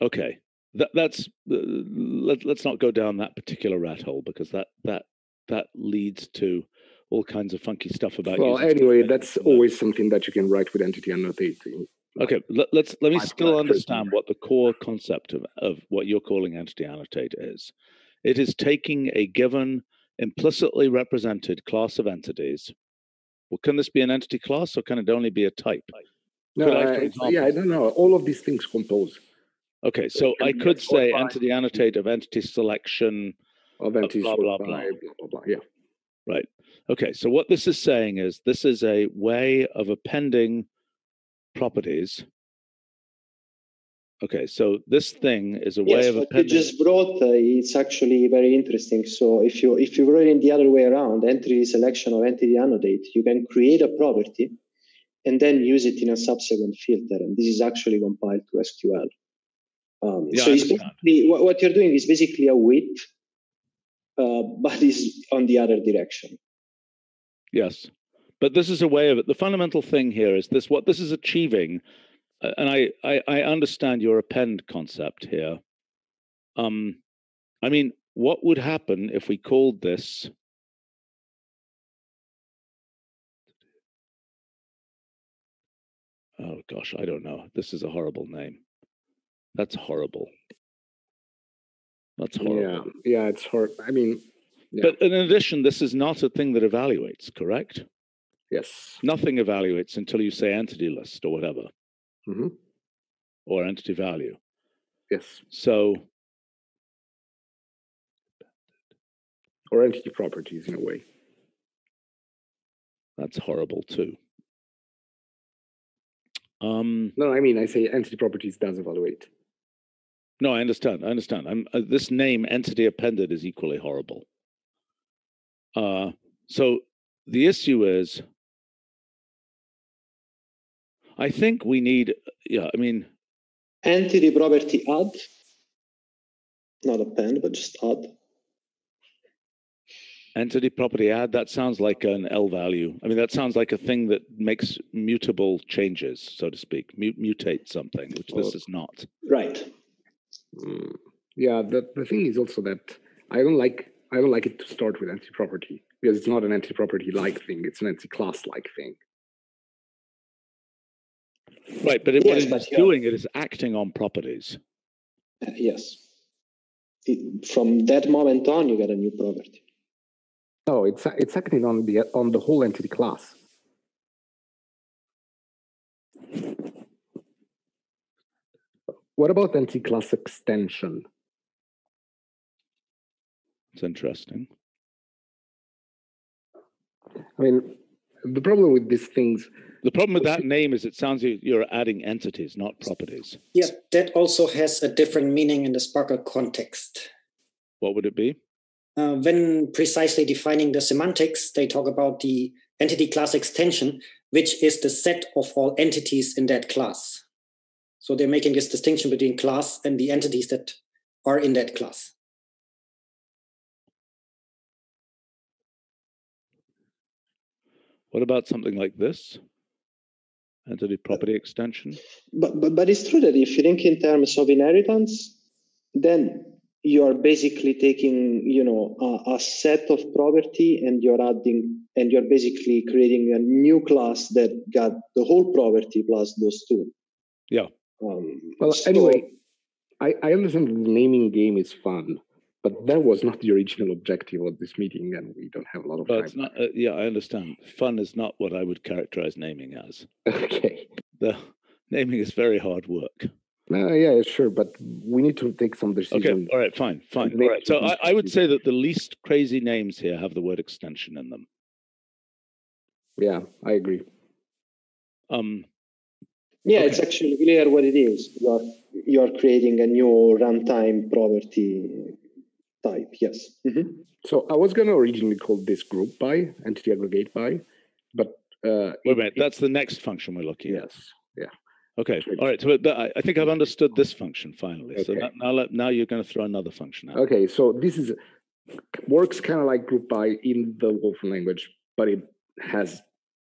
Okay, that's let's not go down that particular rat hole, because that leads to all kinds of funky stuff about. Well, anyway, that's always something that you can write with entity annotating. Okay, let me still understand what the core concept of what you're calling entity annotate is. It is taking a given implicitly represented class of entities. Well, can this be an entity class, or can it only be a type? No, I don't know. All of these things compose. Okay, so I could say entity annotate of entity selection of entity blah, blah, blah, blah. Yeah. Right. Okay, so what this is saying is this is a way of appending properties. Okay, so this thing is a way of appending. What you just brought, it's actually very interesting. So if you wrote it the other way around, entity selection or entity annotate, you can create a property and then use it in a subsequent filter, and this is actually compiled to SQL. So it's basically, what you're doing is basically a width, but is on the other direction. Yes, but this is a way of it. The fundamental thing here is this: what this is achieving and I understand your append concept here. I mean, what would happen if we called this? Oh gosh, I don't know. This is a horrible name. That's horrible. That's horrible. Yeah, it's hard. I mean, yeah. But in addition, this is not a thing that evaluates, correct? Yes. Nothing evaluates until you say entity list or whatever, or entity value. Yes. So, or entity properties in a way. That's horrible too. No, I mean, I say entity properties does evaluate. No, I understand. This name entity appended is equally horrible. So the issue is, I think we need, I mean, entity property add, not append, but just add. Entity property add, that sounds like an L value. I mean, that sounds like a thing that makes mutable changes, so to speak, mutate something, which this is not. Right. Yeah, the thing is also that I don't like it to start with entity property because it's not an entity property like thing; it's an entity class like thing. Right, but what it's doing, it is acting on properties. Yes. From that moment on, you get a new property. No, it's acting on the whole entity class. What about entity class extension? It's interesting. I mean, the problem with these things. The problem with that name is it sounds like you're adding entities, not properties. Yeah, that also has a different meaning in the Sparkle context. What would it be? When precisely defining the semantics, they talk about the entity class extension, which is the set of all entities in that class. So they're making this distinction between class and the entities that are in that class. What about something like this? Entity property extension? But it's true that if you think in terms of inheritance, then you are basically taking, a set of property and you're basically creating a new class that got the whole property plus those two. Yeah. Anyway, I understand the naming game is fun, but that was not the original objective of this meeting, and we don't have a lot of time. It's not, I understand. Fun is not what I would characterize naming as. Okay. The naming is very hard work. Yeah, sure, but we need to take some decisions. Okay, all right, fine. All right, so I would say that the least crazy names here have the word extension in them. Yeah, I agree. Yeah, okay. It's actually clear what it is. You are creating a new runtime property type, yes. So I was going to originally call this group by, entity aggregate by, but... wait a minute, that's the next function we're looking at. Yes, yeah. Okay, all right, so I think I've understood this function finally. Okay. So now you're going to throw another function out. Okay, so this works kind of like group by in the Wolfram language, but it has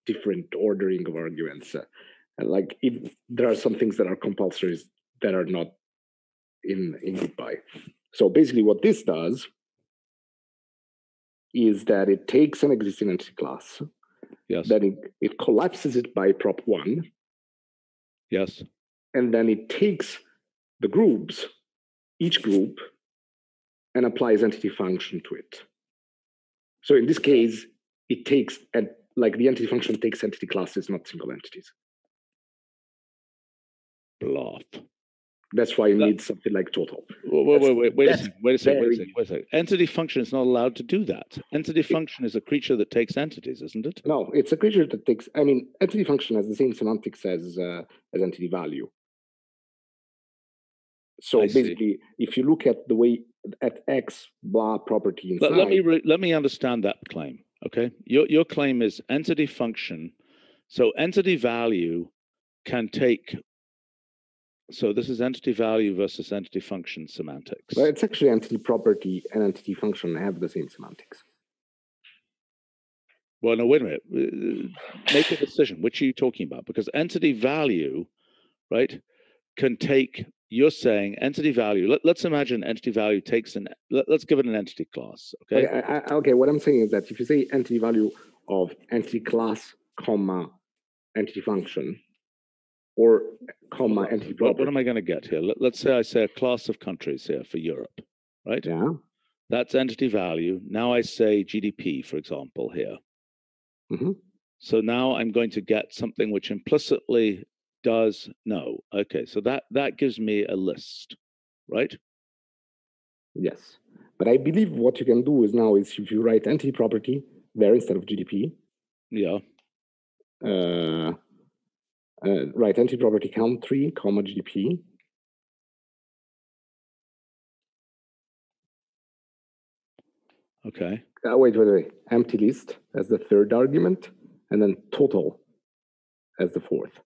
different ordering of arguments. There are some things that are compulsory that are not in group by. So basically what this does is that it takes an existing entity class, yes, then it collapses it by prop 1, yes, and then it takes the groups, each group, and applies entity function to it. So in this case, it takes, the entity function takes entity classes, not single entities. Bluff. That's why you need something like total. Wait a second. Entity function is not allowed to do that. Entity function is a creature that takes entities, isn't it? No, it's a creature that takes, entity function has the same semantics as entity value. So basically, if you look at the way at X blah property inside, let me understand that claim. Okay, your claim is entity function. So entity value can take. So this is entity value versus entity function semantics. Well, it's actually entity property and entity function have the same semantics. Well, no, wait a minute. Make a decision. Which are you talking about? Because entity value right, can take, you're saying entity value, let's imagine entity value takes let's give it an entity class, okay? Okay, what I'm saying is that if you say entity value of entity class, comma, entity function, or comma, entity property. What am I going to get here? Let's say I say a class of countries here for Europe, right? Yeah. That's entity value. Now I say GDP, for example, here. Mm-hmm. So now I'm going to get something which implicitly does no. Okay, so that gives me a list, right? Yes, but I believe what you can do is if you write entity property there instead of GDP. Yeah. Write entity property country, comma GDP. Okay. Wait. Empty list as the third argument, and then total as the fourth.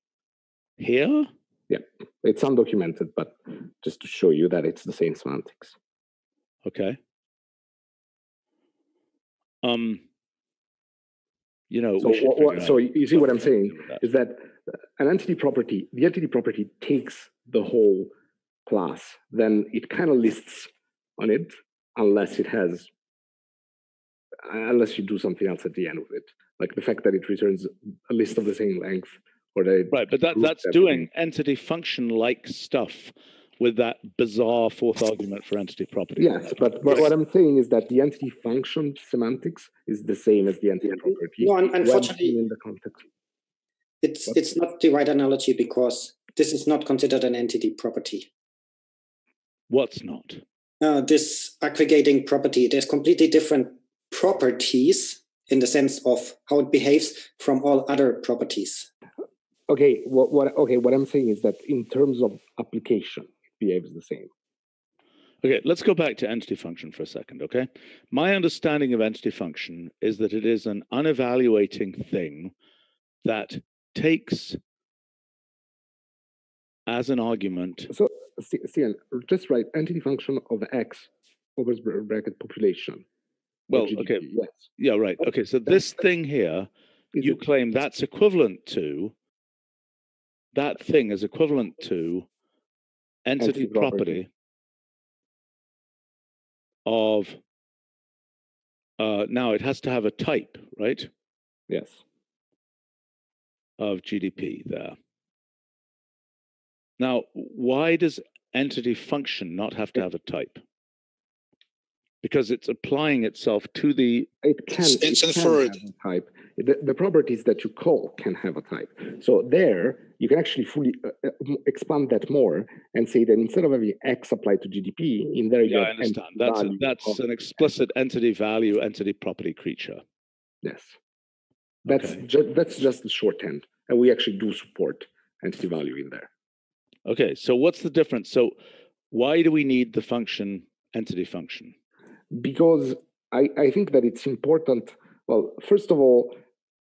Here? Yeah, it's undocumented, but just to show you that it's the same semantics. Okay. So you see what I'm saying is that an entity property, the entity property takes the whole class, then it kind of lists on it unless you do something else at the end of it, like the fact that it returns a list of the same length, or that right. But that's doing entity function like stuff with that bizarre fourth argument for entity property. Yes, but what I'm saying is that the entity function semantics is the same as the entity property. No, unfortunately, in the context. It's not the right analogy because this is not considered an entity property. What's not? This aggregating property. There's completely different properties in the sense of how it behaves from all other properties. Okay, what I'm saying is that in terms of application, it behaves the same. Okay, let's go back to entity function for a second, okay? My understanding of entity function is that it is an unevaluating thing that takes as an argument. So, Stian, just write entity function of X over bracket population. Well, okay. Yes. Yeah, right. Okay, so this thing here, you claim that's equivalent to, that thing is equivalent to entity property of, now it has to have a type, right? Yes. Of GDP there. Now, why does entity function not have to have a type? Because it's applying itself to the... It's inferred. Type. The properties that you call can have a type. So there, you can actually fully expand that more and say that instead of having X applied to GDP, in there you I understand. That's an explicit entity value, entity property creature. Yes. That's just the shorthand. And we actually do support entity value in there. Okay, so what's the difference? So why do we need the function, entity function? Because I think that it's important. Well, first of all,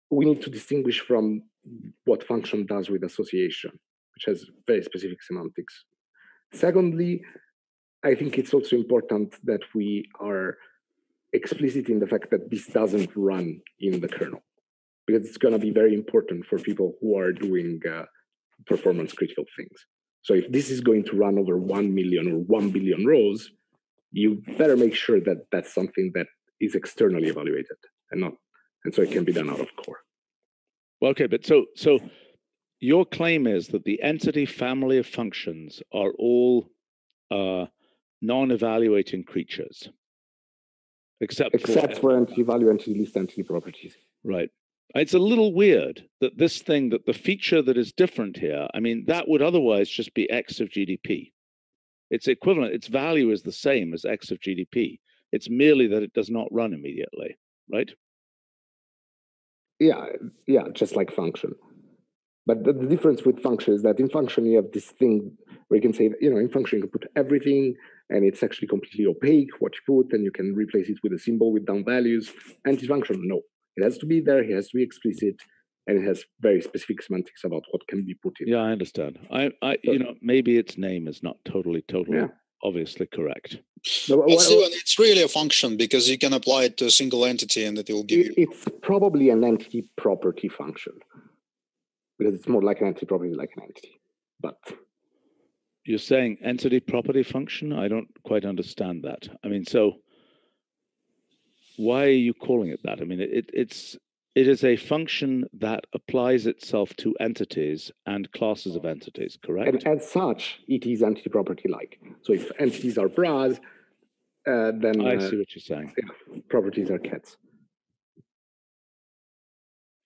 we need to distinguish from what function does with association, which has very specific semantics. Secondly, I think it's also important that we are explicit in the fact that this doesn't run in the kernel, because it's going to be very important for people who are doing performance critical things. So if this is going to run over 1 million or 1 billion rows, you better make sure that that's something that is externally evaluated and so it can be done out of core. Well, okay, but so your claim is that the entity family of functions are all non-evaluating creatures, except for entity value, entity list, entity properties. Right. It's a little weird that this thing, that the feature that is different here, I mean, that would otherwise just be X of GDP. It's equivalent, its value is the same as X of GDP. It's merely that it does not run immediately, right? Yeah, just like function. But the difference with function is that in function, you have this thing where you can say, in function, you can put everything, and it's actually completely opaque what you put, and you can replace it with a symbol with down values. Anti-function, no. It has to be there, it has to be explicit, and it has very specific semantics about what can be put in. Yeah, I understand. Maybe its name is not totally obviously correct. It's really a function because you can apply it to a single entity and it will give you... It's probably an entity property function because it's more like an entity property, like an entity. but you're saying entity property function? I don't quite understand that. I mean, so why are you calling it that? I mean, it is a function that applies itself to entities and classes of entities, correct? And as such, it is entity property-like. So if entities are bras, then I see what you're saying. Yeah, properties are cats.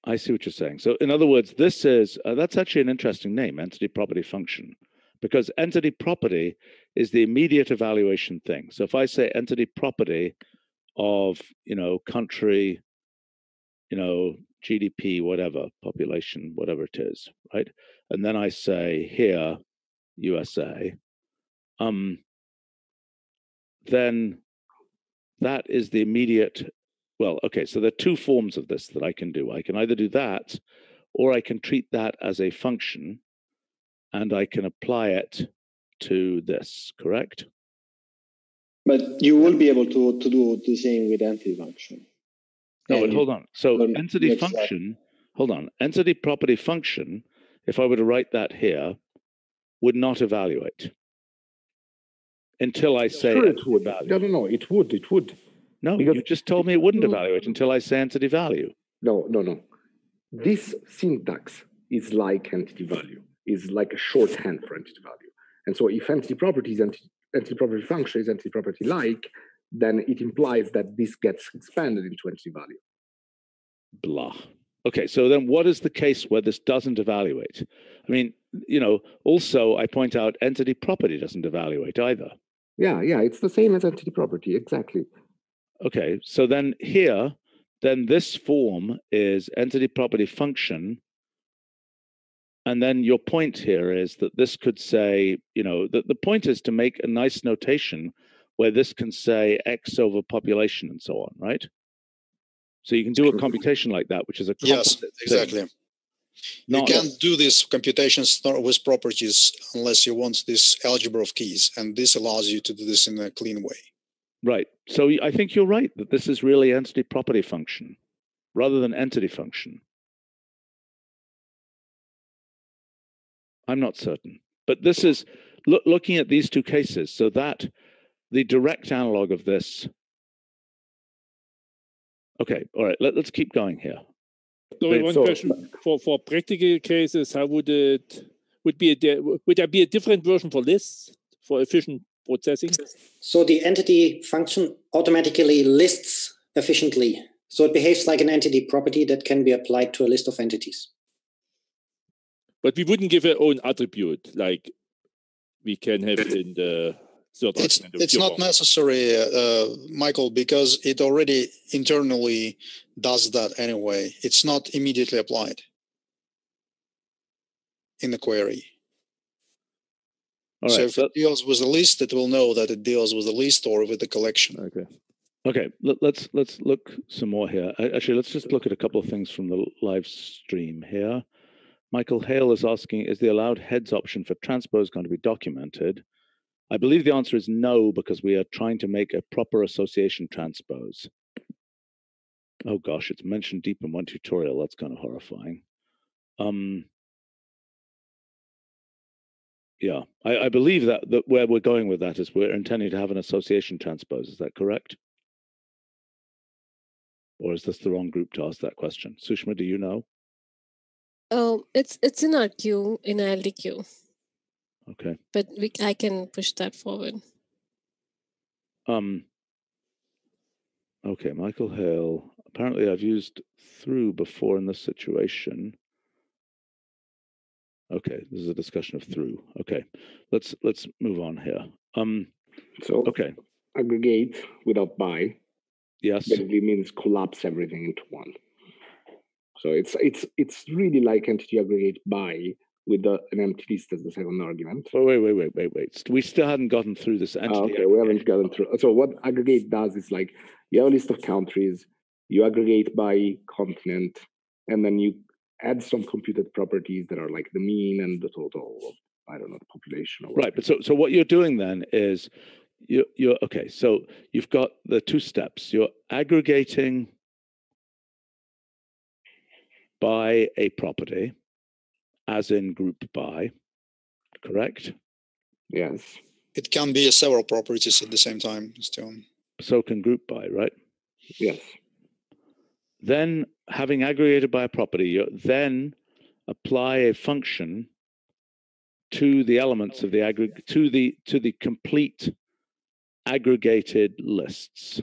I see what you're saying. So in other words, this is, that's actually an interesting name, entity property function, because entity property is the immediate evaluation thing. So if I say entity property of, country, GDP, whatever, population, whatever it is, right? And then I say here, USA, then that is the immediate, well, okay, so there are two forms of this that I can do. I can either do that, or I can treat that as a function, and I can apply it to this, correct? But you will be able to do the same with entity function. No, but hold on. So entity function, hold on. Entity property function, if I were to write that here, would not evaluate until I say Sure, it would. value. No, it would. No, because you just told me it wouldn't evaluate until I say entity value. No. This syntax is like entity value, is like a shorthand for entity value. And so if entity property is entity property function is entity property like, then it implies that this gets expanded into entity value. Blah. Okay, so then what is the case where this doesn't evaluate? I mean, also I point out entity property doesn't evaluate either. Yeah, it's the same as entity property, exactly. Okay, so then here, then this form is entity property function. And then your point here is that this could say, that the point is to make a nice notation where this can say X over population and so on, right? So you can do a computation like that, which is a Yes, exactly. thing. You can't do these computations with properties unless you want this algebra of keys, and this allows you to do this in a clean way. Right. So I think you're right that this is really entity property function rather than entity function. I'm not certain, but this is looking at these two cases, so that the direct analog of this. Okay, all right, let's keep going here. So one question for practical cases, how would there be a different version for lists for efficient processing? So the entity function automatically lists efficiently. So it behaves like an entity property that can be applied to a list of entities. But we wouldn't give our own attribute like we can have in the third argument. It's not necessary, Michael, because it already internally does that anyway. It's not immediately applied in the query. All right, so if it deals with a list, it will know that it deals with a list or with a collection. Okay. Let's look some more here. Actually, let's just look at a couple of things from the live stream here. Michael Hale is asking, is the allowed heads option for transpose going to be documented? I believe the answer is no, because we are trying to make a proper association transpose. Oh gosh, it's mentioned deep in one tutorial. That's kind of horrifying. Yeah, I believe that where we're going with that is we're intending to have an association transpose. Is that correct? Or is this the wrong group to ask that question? Sushma, do you know? Oh, it's in our queue, in our LD queue. Okay. But I can push that forward. Okay, Michael Hale. Apparently I've used through before in this situation. Okay, this is a discussion of through. Okay, let's move on here. Okay. Aggregate without by. Yes. Basically means collapse everything into one. So it's really like entity aggregate by with an empty list as the second argument. Wait. We still hadn't gotten through this entity. Okay, we haven't gotten through. So what aggregate does is like you have a list of countries, you aggregate by continent, and then you add some computed properties that are like the mean and the total of, I don't know, the population. Or right, but so what you're doing then is you're okay. So you've got the two steps. You're aggregating by a property, as in group by, correct? Yes. It can be several properties at the same time still. So can group by, right? Yes. Then, having aggregated by a property, you then apply a function to the elements of the to the complete aggregated lists.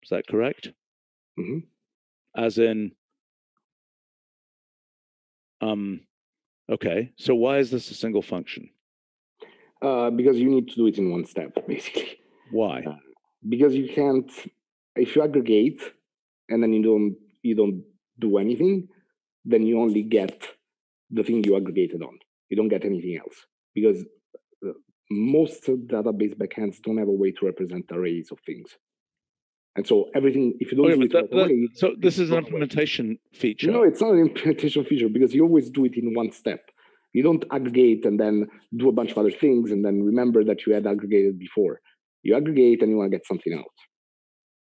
Is that correct? Mm-hmm. As in, okay. So why is this a single function? Because you need to do it in one step, basically. Why? Because you can't. If you aggregate and then you don't do anything, then you only get the thing you aggregated on. You don't get anything else, because most database backends don't have a way to represent arrays of things. And so everything, if you don't do it right away, so this is an implementation feature. No, it's not an implementation feature, because you always do it in one step. You don't aggregate and then do a bunch of other things and then remember that you had aggregated before. You aggregate and you want to get something out.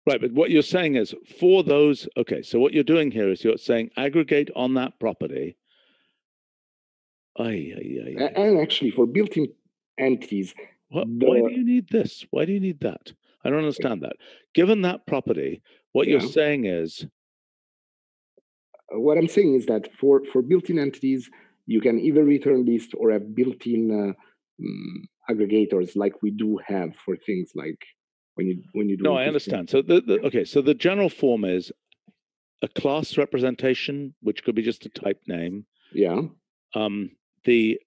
Right, but what you're saying is for those, okay, so what you're doing here is you're saying aggregate on that property. And actually, for built-in entities, why do you need this? Why do you need that? I don't understand that. Given that property, what you're saying is... What I'm saying is that for built-in entities, you can either return list or have built-in aggregators like we do have for things like when you do... No, I understand. So okay, so the general form is a class representation, which could be just a type name. Yeah. The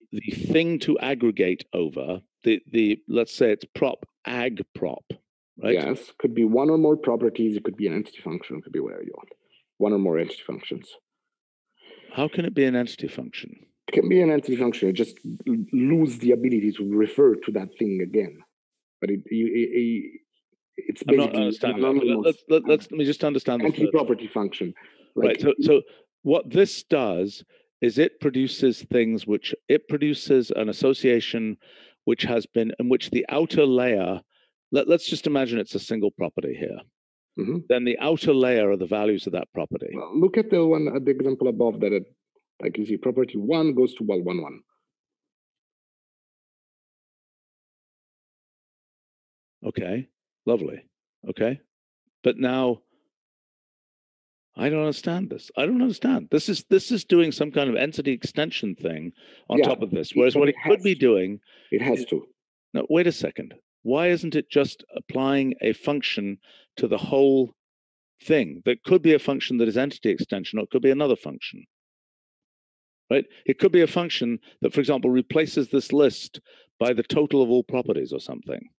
thing to aggregate over, the let's say it's prop ag prop, right? Yes, could be one or more properties. It could be an entity function. It could be whatever you want. One or more entity functions. How can it be an entity function? It can be an entity function. You just lose the ability to refer to that thing again. But it's basically... I'm not understanding that. Let me just understand the entity property function. Like, right. So what this does is it produces things which it produces an association which has been in which the outer layer. Let's just imagine it's a single property here. Mm-hmm. Then the outer layer are the values of that property. Well, look at the example above that. Like you see, property 1 goes to val 1 1. Okay, lovely. Okay, but now I don't understand this. I don't understand. This is doing some kind of entity extension thing on top of this. Whereas what it could be doing, it has to. No, wait a second. Why isn't it just applying a function to the whole thing? That could be a function that is entity extension, or it could be another function. Right? It could be a function that, for example, replaces this list by the total of all properties or something.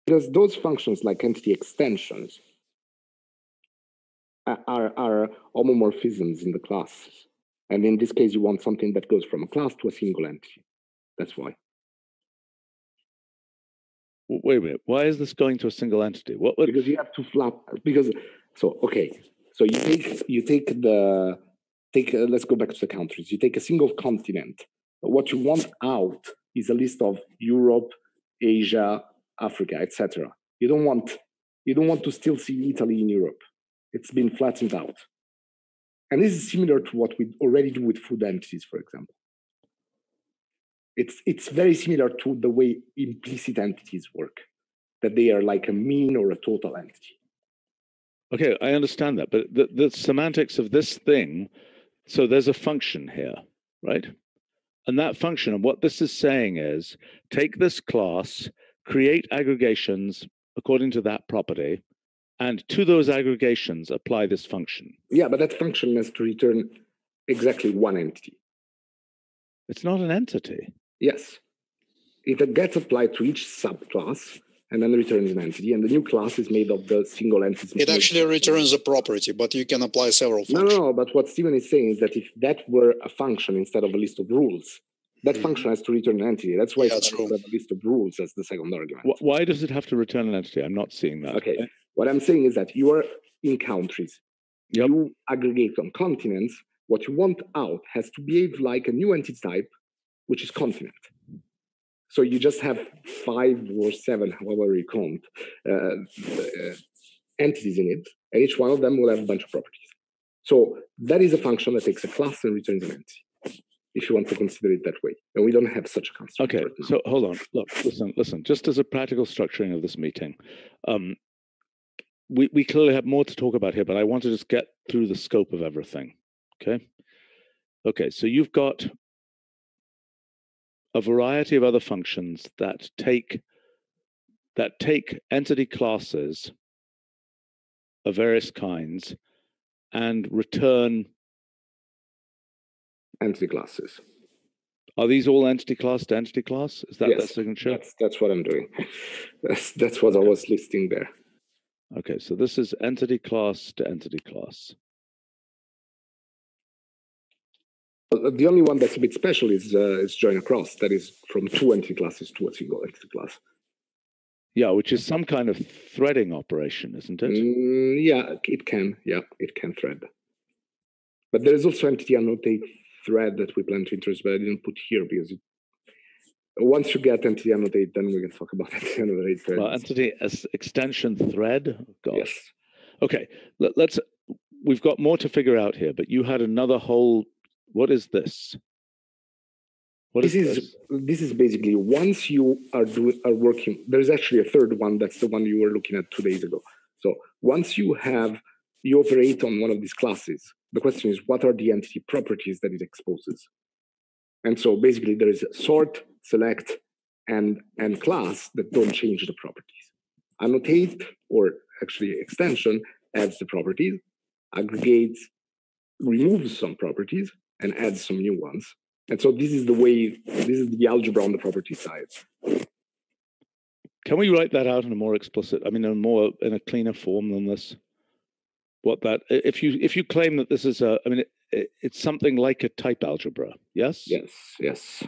Because those functions, like entity extensions, are homomorphisms in the classes. And in this case, you want something that goes from a class to a single entity. That's why. Wait a minute. Why is this going to a single entity? Because you have to flap. So let's go back to the countries. You take a single continent. What you want out is a list of Europe, Asia, Africa, etc. You don't want to still see Italy in Europe. It's been flattened out. And this is similar to what we already do with food entities, for example. It's very similar to the way implicit entities work, that they are like a mean or a total entity. Okay, I understand that, but the semantics of this thing, so there's a function here, right? And that function, and what this is saying is, take this class, create aggregations according to that property, and to those aggregations, apply this function. Yeah, but that function has to return exactly one entity. It's not an entity. Yes. It gets applied to each subclass and then returns an entity, and the new class is made of the single entities. It actually returns a property, but you can apply several functions. No, but what Stephen is saying is that if that were a function instead of a list of rules, that function has to return an entity. That's why it's a list of rules as the second argument. Why does it have to return an entity? I'm not seeing that. Okay. What I'm saying is that you are in countries. Yep. You aggregate on continents. What you want out has to behave like a new entity type, which is continent. So you just have 5 or 7, however you count, entities in it, and each one of them will have a bunch of properties. So that is a function that takes a class and returns an entity. if you want to consider it that way. And we don't have such a construct. Okay, right now. so hold on. Look, listen. Just as a practical structuring of this meeting, we clearly have more to talk about here, but I want to just get through the scope of everything. Okay, so you've got a variety of other functions that take entity classes of various kinds and return entity classes. Are these all entity class to entity class? Is that Yes, that signature? That's what I'm doing. That's what I was listing there. Okay, so this is entity class to entity class. The only one that's a bit special is join across. That is from two entity classes to a single entity class. Yeah, which is some kind of threading operation, isn't it? Yeah, it can. Yeah, it can thread. But there is also entity annotate thread that we plan to introduce, but I didn't put here because once you get entity annotate, then we can talk about entity annotate thread. Well, entity as extension thread. Oh, gosh. Yes. Okay, we've got more to figure out here, but you had another whole. What is this? This is basically once you are working. There's actually a third one. That's the one you were looking at 2 days ago. So once you operate on one of these classes, the question is, what are the entity properties that it exposes? And so basically there is a sort, select, and class that don't change the properties. Annotate, or actually extension, adds the properties. Aggregates removes some properties and adds some new ones. And so this is the algebra on the property side. Can we write that out in a more explicit, in a cleaner form than this? If you claim that this is it's something like a type algebra, yes? Yes.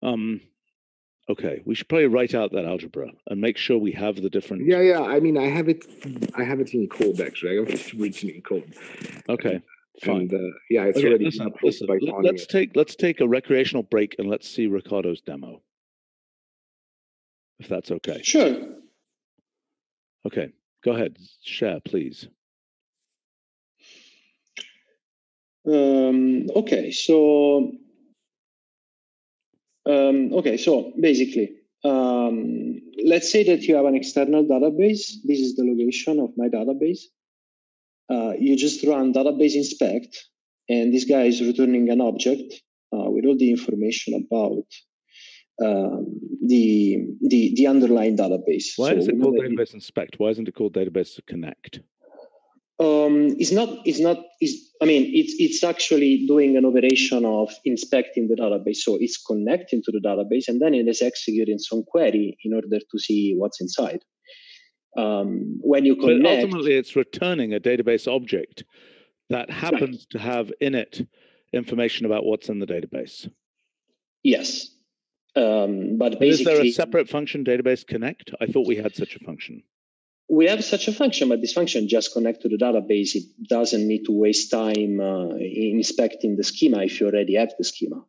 Okay, we should probably write out that algebra and make sure we have the different. Yeah. I have it in code actually. I have it written in code. Okay. Fine. And it's okay, already listen, let's take a recreational break and let's see Ricardo's demo, if that's okay. Sure. Okay, go ahead, share, please. Okay, so basically, let's say that you have an external database. This is the location of my database. You just run database inspect, and this guy is returning an object with all the information about the underlying database. Why is it called database inspect? Why isn't it called database connect? It's actually doing an operation of inspecting the database. So it's connecting to the database, and then it is executing some query in order to see what's inside. When you connect, but ultimately it's returning a database object that happens to have in it information about what's in the database. Yes. But basically, is there a separate function, database connect? I thought we had such a function. We have such a function, but this function just connects to the database. It doesn't need to waste time inspecting the schema if you already have the schema.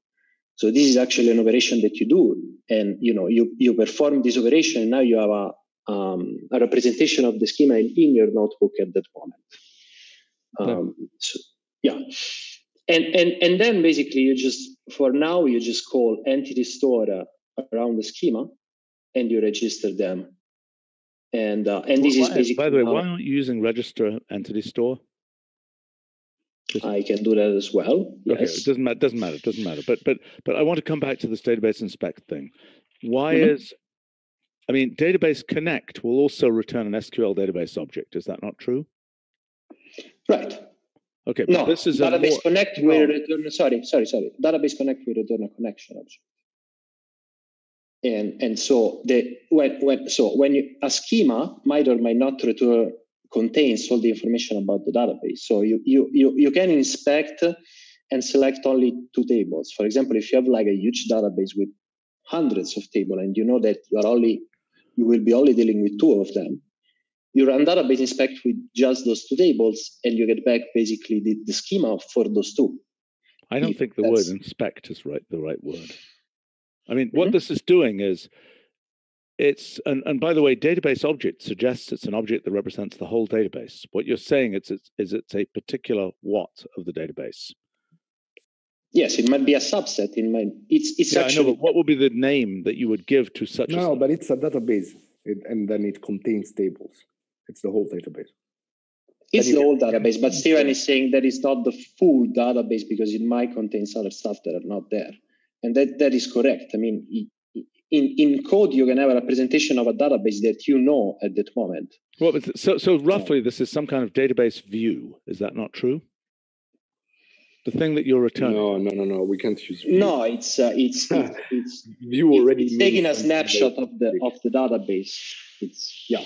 So this is actually an operation that you do, and you perform this operation, and now you have a representation of the schema in your notebook at that moment. And then basically you just call entity store around the schema, and you register them. And this is basically. By the way, why aren't you using register entity store? I can do that as well. Okay, yes. it doesn't matter. But I want to come back to this database inspect thing. Why is? Database connect will also return an SQL database object. Is that not true? Right. Okay, but this is database connect will return. Sorry. Database connect will return a connection object. And so when a schema might or might not return contains all the information about the database. So you can inspect and select only two tables. For example, if you have like a huge database with hundreds of tables, and you know that you will be only dealing with two of them, you run database inspect with just those two tables, and you get back basically the schema for those two. I don't think the word inspect is the right word. What this is doing is and by the way, database object suggests it's an object that represents the whole database. What you're saying is it's a particular what of the database. Yes, it might be a subset. It's yeah, actually. I know, but what would be the name that you would give to such a... No, but it's a database, and then it contains tables. It's the whole database. It's the whole database, but Stephen is saying that it's not the full database because it might contain other stuff that are not there. And that is correct. I mean, in code, you can have a representation of a database that you know at that moment. Well, so roughly, this is some kind of database view. Is that not true? The thing that you're returning. No. We can't use view. No, it's view already. It's taking a snapshot of the database. Yeah.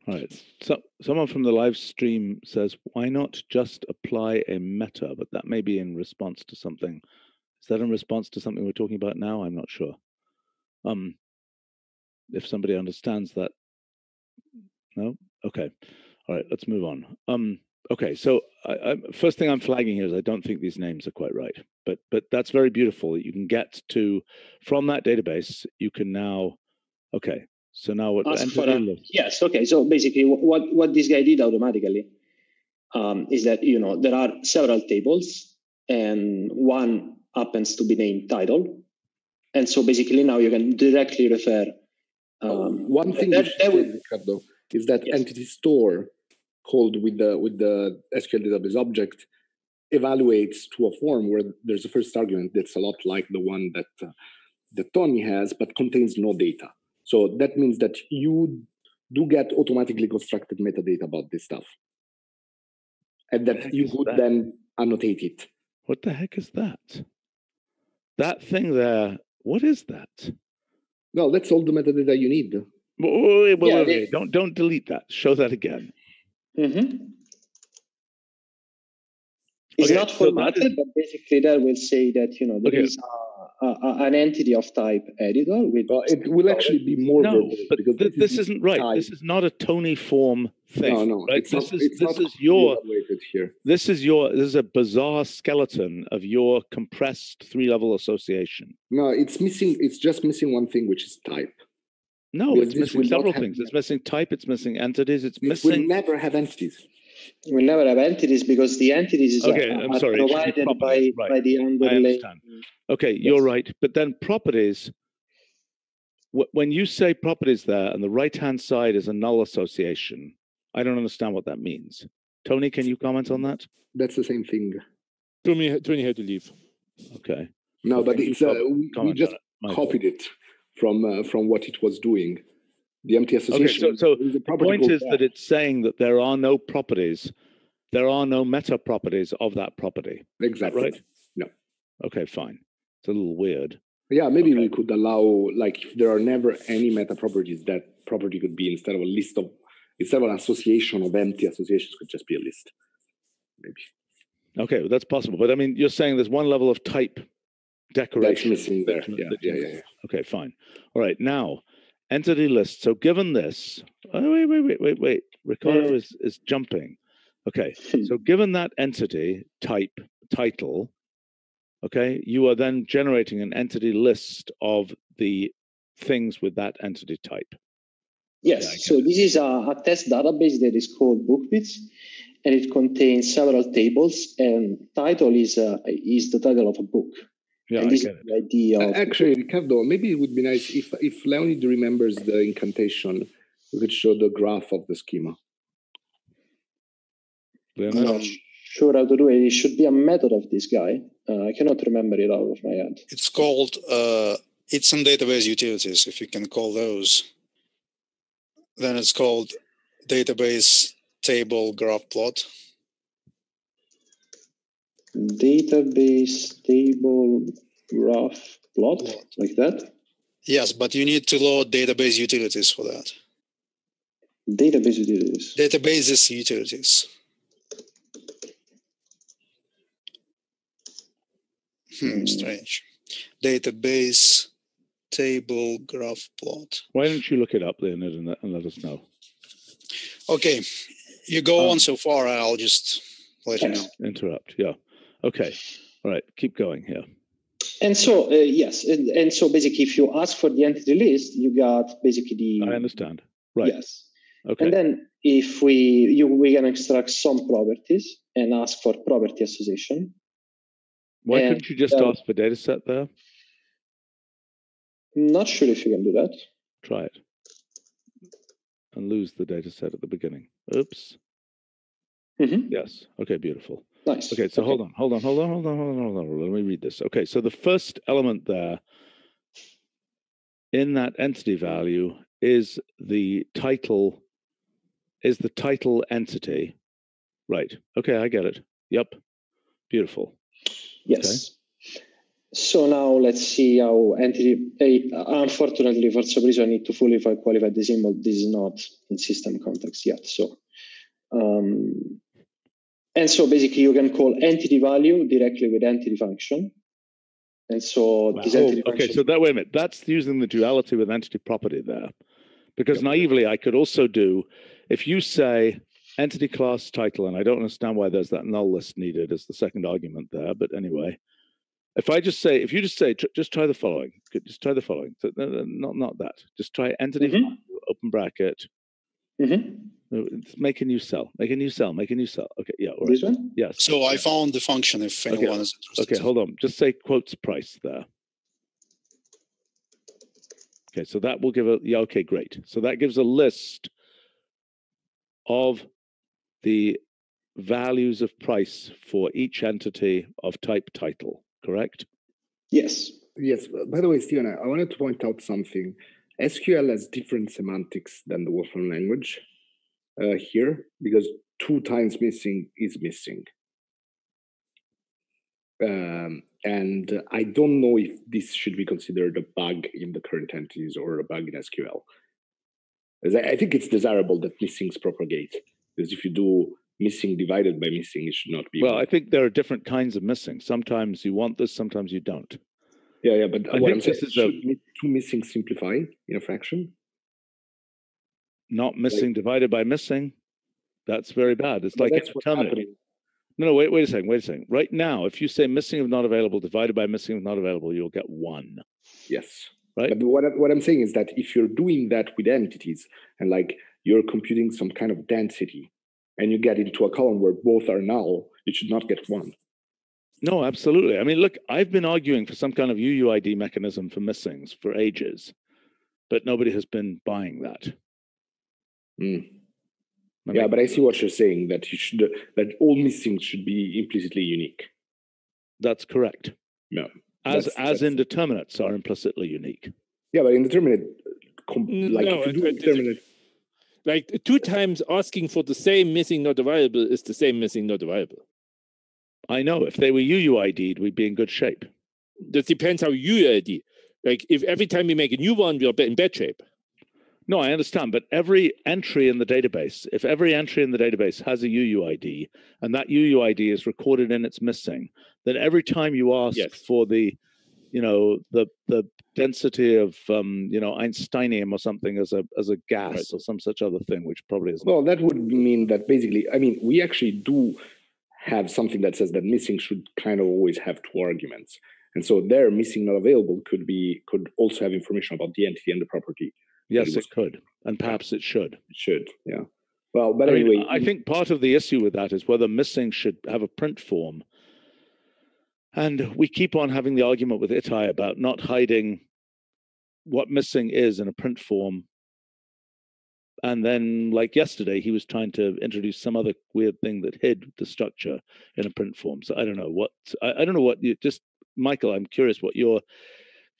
All right. So someone from the live stream says, "Why not just apply a meta?" But that may be in response to something. Is that in response to something we're talking about now? I'm not sure. If somebody understands that. No? Okay. All right, let's move on. Okay, so first thing I'm flagging here is I don't think these names are quite right, but that's very beautiful that you can get to, from that database, you can now, okay, so now what? Yes, okay, so basically what this guy did automatically is that, there are several tables and one happens to be named title. And so basically now you can directly refer. One thing Ricardo, is that entity store called with the SQL database object evaluates to a form where there's a first argument that's a lot like the one that Tony has, but contains no data. So that means that you do get automatically constructed metadata about this stuff, and that you would then annotate it. What the heck is that? That thing there, what is that? No, that's all the metadata you need. Wait. Don't delete that. Show that again. Mm-hmm. It's not formatted, but basically that will say that, there is an entity of type editor. It will actually be more verbose. But this isn't right. Type. This is not a Tony form thing. No. Right? This is a bizarre skeleton of your compressed 3-level association. No, it's missing. It's just missing one thing, which is type. No, it's missing several things. It's missing type. It's missing entities. It's missing. We'll never have entities. We'll never have entities because the entities are provided by the underlying. I understand. Okay, yes. You're right. But then properties, when you say properties there and the right-hand side is a null association, I don't understand what that means. Tony, can you comment on that? That's the same thing. Tony had to leave. Okay. No, but it's we just copied it from what it was doing. The empty association. Okay, so the point is that it's saying that there are no properties, there are no meta properties of that property. Exactly. Right? No. Okay, fine. It's a little weird. Yeah, maybe we could allow, like, if there are never any meta properties, that property could be instead of an association of empty associations, could just be a list. Maybe. Okay, well, that's possible. But I mean, you're saying there's one level of type decoration. That's missing there. Yeah. Okay, fine. All right, now, entity list. So given this, wait. Ricardo is jumping. Okay, so given that entity type title, okay, you are then generating an entity list of the things with that entity type. Yes, so this is a test database that is called BookBits, and it contains several tables, and title is the title of a book. Yeah, and this is the idea of actually, Ricardo, maybe it would be nice if Leonid remembers the incantation, we could show the graph of the schema. I'm not sure how to do it. It should be a method of this guy. I cannot remember it out of my head. It's called it's some database utilities, if you can call those. Then it's called database table graph plot. Database table graph plot, like that? Yes, but you need to load database utilities for that. Database utilities. Databases utilities. Strange. Database table graph plot. Why don't you look it up, Leonid, and let us know? Okay, you go on so far. I'll just let you know. Interrupt. Yeah. Okay. All right. Keep going here. And so yes, and so basically, if you ask for the entity list, you got basically the. I understand. Right. Yes. Okay. And then if we can extract some properties and ask for property association. Why couldn't you just ask for data set there? Not sure if you can do that. Try it. And lose the data set at the beginning. Oops. Yes. Okay, beautiful. Nice. Okay, so hold on. Let me read this. Okay, so the first element there in that entity value is the title entity. Right. Okay, I get it. Yep. Beautiful. Yes. Okay. So now let's see how entity. Unfortunately, for some reason, I need to fully qualify the symbol. This is not in system context yet. So, and so basically, you can call entity value directly with entity function. And so this entity function. Okay, so that wait a minute. That's using the duality with entity property there, because naively I could also do, if you say entity class title, and I don't understand why there's that null list needed as the second argument there, but anyway, if you just say, just try the following, just try the following. So, not that. Just try entity value, open bracket. Make a new cell. Okay, yeah, all right. This one? Yes. So I found the function if anyone is interested. Okay, hold on. Just say quotes price there. Okay, so that will give okay, great. So that gives a list of the values of price for each entity of type title, correct? Yes. Yes. By the way, Stephen, I wanted to point out something. SQL has different semantics than the Wolfram language here, because 2 times missing is missing. And I don't know if this should be considered a bug in the current entities or a bug in SQL. I think it's desirable that missings propagate, because if you do missing divided by missing, it should not be. Well, I think there are different kinds of missing. Sometimes you want this, sometimes you don't. Yeah, but what I'm saying is, should 2 missing simplify in a fraction? Not missing divided by missing. That's very bad. It's like that's what's happening. No, wait a second. Right now, if you say missing of not available divided by missing of not available, you'll get 1. Yes. Right. But what I'm saying is that if you're doing that with entities and like you're computing some kind of density and you get into a column where both are null, you should not get 1. No, absolutely. I mean, look, I've been arguing for some kind of UUID mechanism for missings for ages, but nobody has been buying that. Yeah, but I see what you're saying, that all missings should be implicitly unique. That's correct. No. As indeterminates are implicitly unique. Yeah, but indeterminate, if you do indeterminate. Like 2 times asking for the same missing not available is the same missing not available. I know. If they were UUID'd, we'd be in good shape. That depends how you ID. Like if every time we make a new one, we are in bad shape. No, I understand. But every entry in the database, if every entry in the database has a UUID and that UUID is recorded in its missing, then every time you ask for the density of Einsteinium or something as a gas or some such other thing, which probably isn't. Well, that would mean that basically, I mean, we actually do have something that says that missing should kind of always have 2 arguments. And so their missing not available could also have information about the entity and the property. Yes, it could. And perhaps it should. It should, yeah. Well, but anyway. I think part of the issue with that is whether missing should have a print form. And we keep on having the argument with Itai about not hiding what missing is in a print form. And then, like yesterday, he was trying to introduce some other weird thing that hid the structure in a print form. So I don't know what you just, Michael, I'm curious what your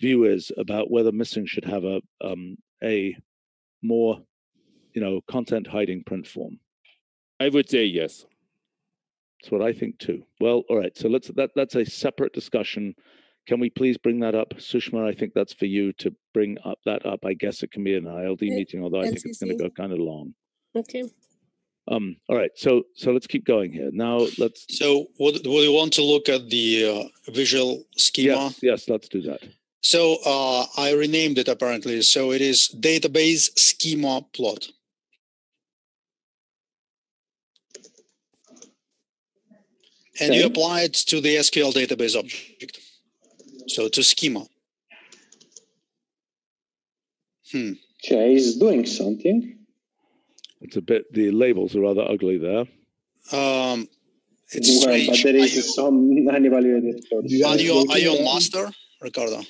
view is about whether missing should have a more, content hiding print form. I would say yes. That's what I think too. Well, all right. So that's a separate discussion. Can we please bring that up? Sushma, I think that's for you to bring that up. I guess it can be an ILD meeting, although I think it's going to go kind of long. Okay. All right. So let's keep going here. Now let's. So would you want to look at the visual schema? Yes, let's do that. So I renamed it apparently. So it is database schema plot. And you apply it to the SQL database object. So to schema. Okay, he's doing something. It's a bit, the labels are rather ugly there. It's Well, strange. but there is some unevaluated source. Are you on master, Ricardo?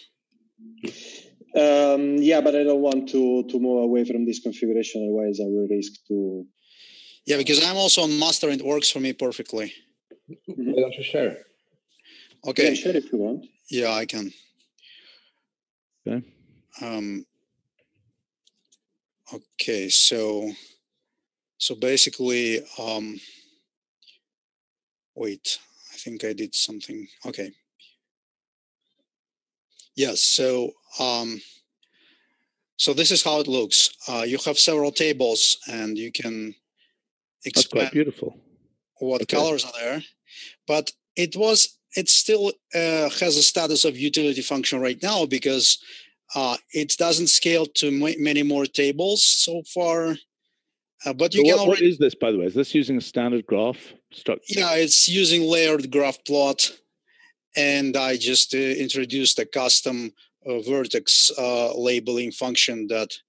Yeah, but I don't want to move away from this configuration, otherwise I will risk to. Yeah, because I'm also on master and it works for me perfectly. Why don't you share? Okay. You can share if you want. Yeah, I can. Okay. Okay, so basically, wait, I think I did something. Okay. Yes, so this is how it looks. You have several tables and you can That's quite expand beautiful. what colors are there, but it still has a status of utility function right now because it doesn't scale to many more tables so far. But you can already. What is this, by the way? Is this using a standard graph structure? Yeah, it's using layered graph plot, and I just introduced a custom vertex labeling function that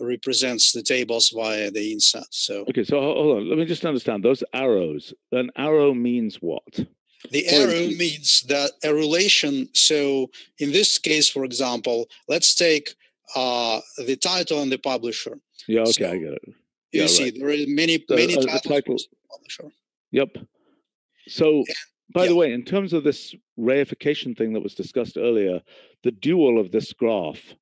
represents the tables via the inset. So okay, so hold on. Let me just understand those arrows. An arrow means what? The arrow means that a relation. So in this case, for example, let's take the title and the publisher. Yeah, okay, so I get it. You Yeah, see, right. there are many titles. Title. Publisher. Yep. So, by yeah. the way, in terms of this reification thing that was discussed earlier, the dual of this graph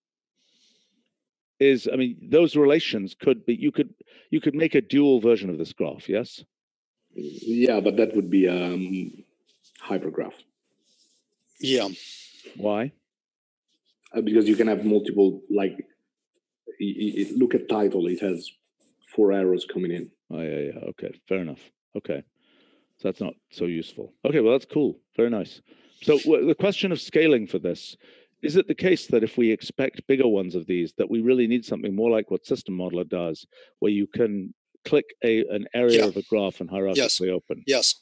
is, I mean, those relations could be, you could make a dual version of this graph, yes? Yeah, but that would be hypergraph. Yeah. Why? Because you can have multiple, like, look at title, it has 4 arrows coming in. Oh, yeah, okay, fair enough. Okay, so that's not so useful. Okay, well, that's cool, very nice. So the question of scaling for this, is it the case that if we expect bigger ones of these, that we really need something more like what System Modeler does, where you can click an area of a graph and hierarchically open? Yes,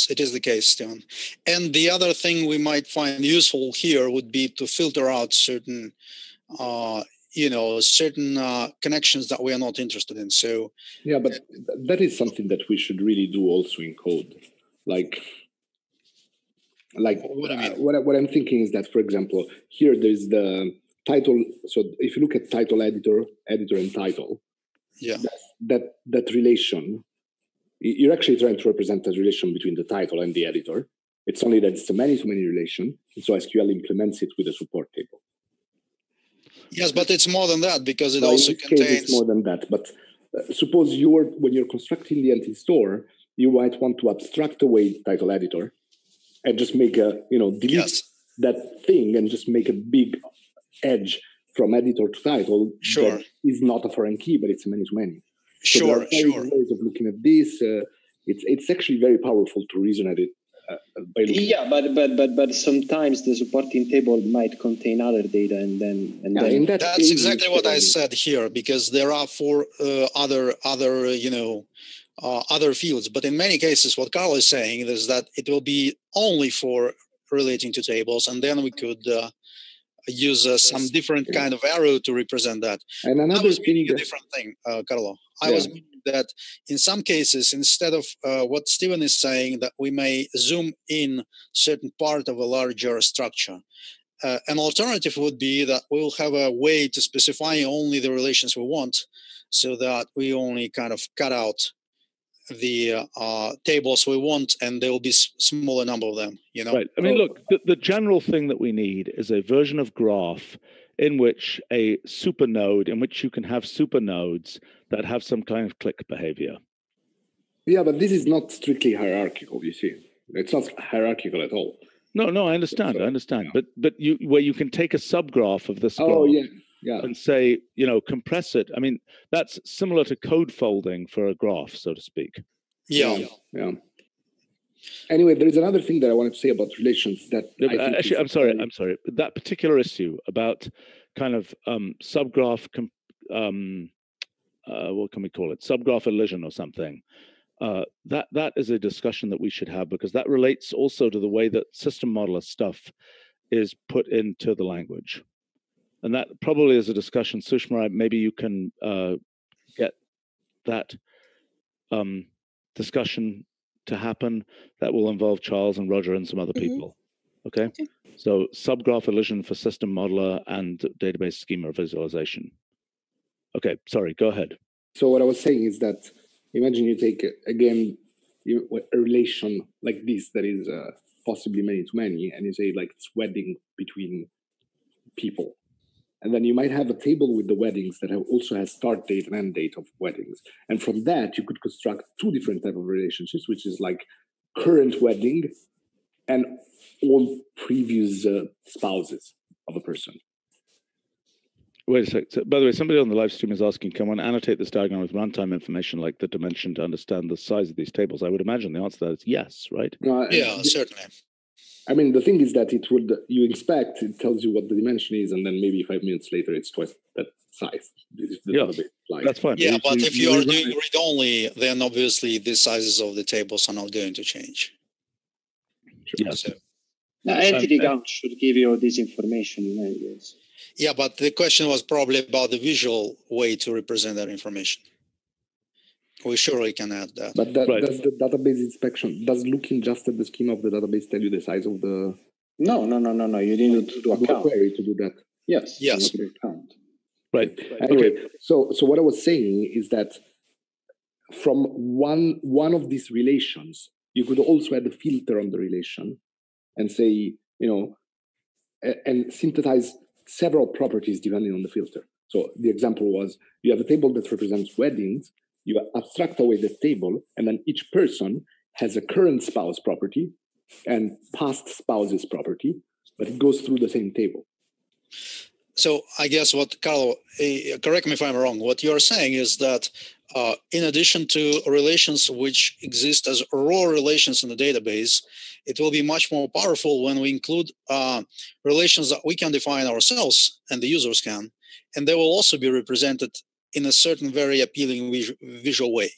it is the case, Stephen. And the other thing we might find useful here would be to filter out certain connections that we are not interested in. So yeah, but that is something that we should really do also in code. Like what do you mean? What I'm thinking is that, for example, here there's the title. So if you look at title editor and title, yeah, that relation, you're actually trying to represent the relation between the title and the editor. It's only that it's a many-to-many relation, and so SQL implements it with a support table. Yes, but it's more than that because it also contains. It's more than that. But suppose when you're constructing the entity store, you might want to abstract away title editor and just make delete that thing and just make a big edge from editor to title. Sure. That is not a foreign key, but it's a many-to-many. So sure. there are ways of looking at this. It's actually very powerful to reason at it. But sometimes the supporting table might contain other data, that's exactly what I said here, because there are 4 other fields. But in many cases, what Carl is saying is that it will be only for relating to tables, and then we could use some different kind of arrow to represent that. And another a different thing, Carlo. I was meaning that in some cases, instead of what Stephen is saying, that we may zoom in certain part of a larger structure. An alternative would be that we'll have a way to specify only the relations we want, so that we only kind of cut out the tables we want, and there will be smaller number of them. Right. I mean, look, the general thing that we need is a version of graph in which a supernode, in which you can have supernodes that have some kind of click behavior. Yeah, but this is not strictly hierarchical, you see. It's not hierarchical at all. No, I understand. But where you can take a subgraph of this graph and say, compress it. I mean, that's similar to code folding for a graph, so to speak. Yeah. Anyway, there is another thing that I wanted to say about relations that actually, I'm sorry. That particular issue about kind of subgraph, what can we call it? Subgraph elision or something. That is a discussion that we should have, because that relates also to the way that system modeler stuff is put into the language. And that probably is a discussion. Sushma, maybe you can get that discussion to happen that will involve Charles and Roger and some other people. Okay? So subgraph elision for system modeler and database schema visualization. Okay, sorry, go ahead. So what I was saying is that imagine you take, again, a relation like this that is possibly many to many, and you say like it's wedding between people. And then you might have a table with the weddings that also has start date and end date of weddings. And from that, you could construct two different types of relationships, which is like current wedding and all previous spouses of a person. Wait a sec. So, by the way, somebody on the live stream is asking, can one annotate this diagram with runtime information like the dimension to understand the size of these tables? I would imagine the answer to that is yes, right? Yeah, certainly. I mean, the thing is that it would, you inspect, it tells you what the dimension is, and then maybe 5 minutes later, it's twice that size. That's fine. Yeah, but if you are doing read-only, then obviously the sizes of the tables are not going to change. Yes. So, now, entity count should give you this information in any case. yeah, but the question was probably about the visual way to represent that information. We surely can add that. But does the database inspection, does looking just at the schema of the database tell you the size of the... No. You need to do a count. Query to do that. Yes. Count. Right. Anyway, so what I was saying is that from one of these relations, you could also add a filter on the relation and say, and synthesize several properties depending on the filter. So the example was, you have a table that represents weddings, you abstract away the table, and then each person has a current spouse property and past spouses property, but it goes through the same table. So I guess what, Carlo, correct me if I'm wrong, what you're saying is that in addition to relations which exist as raw relations in the database, it will be much more powerful when we include relations that we can define ourselves and the users can, and they will also be represented in a certain very appealing visual way.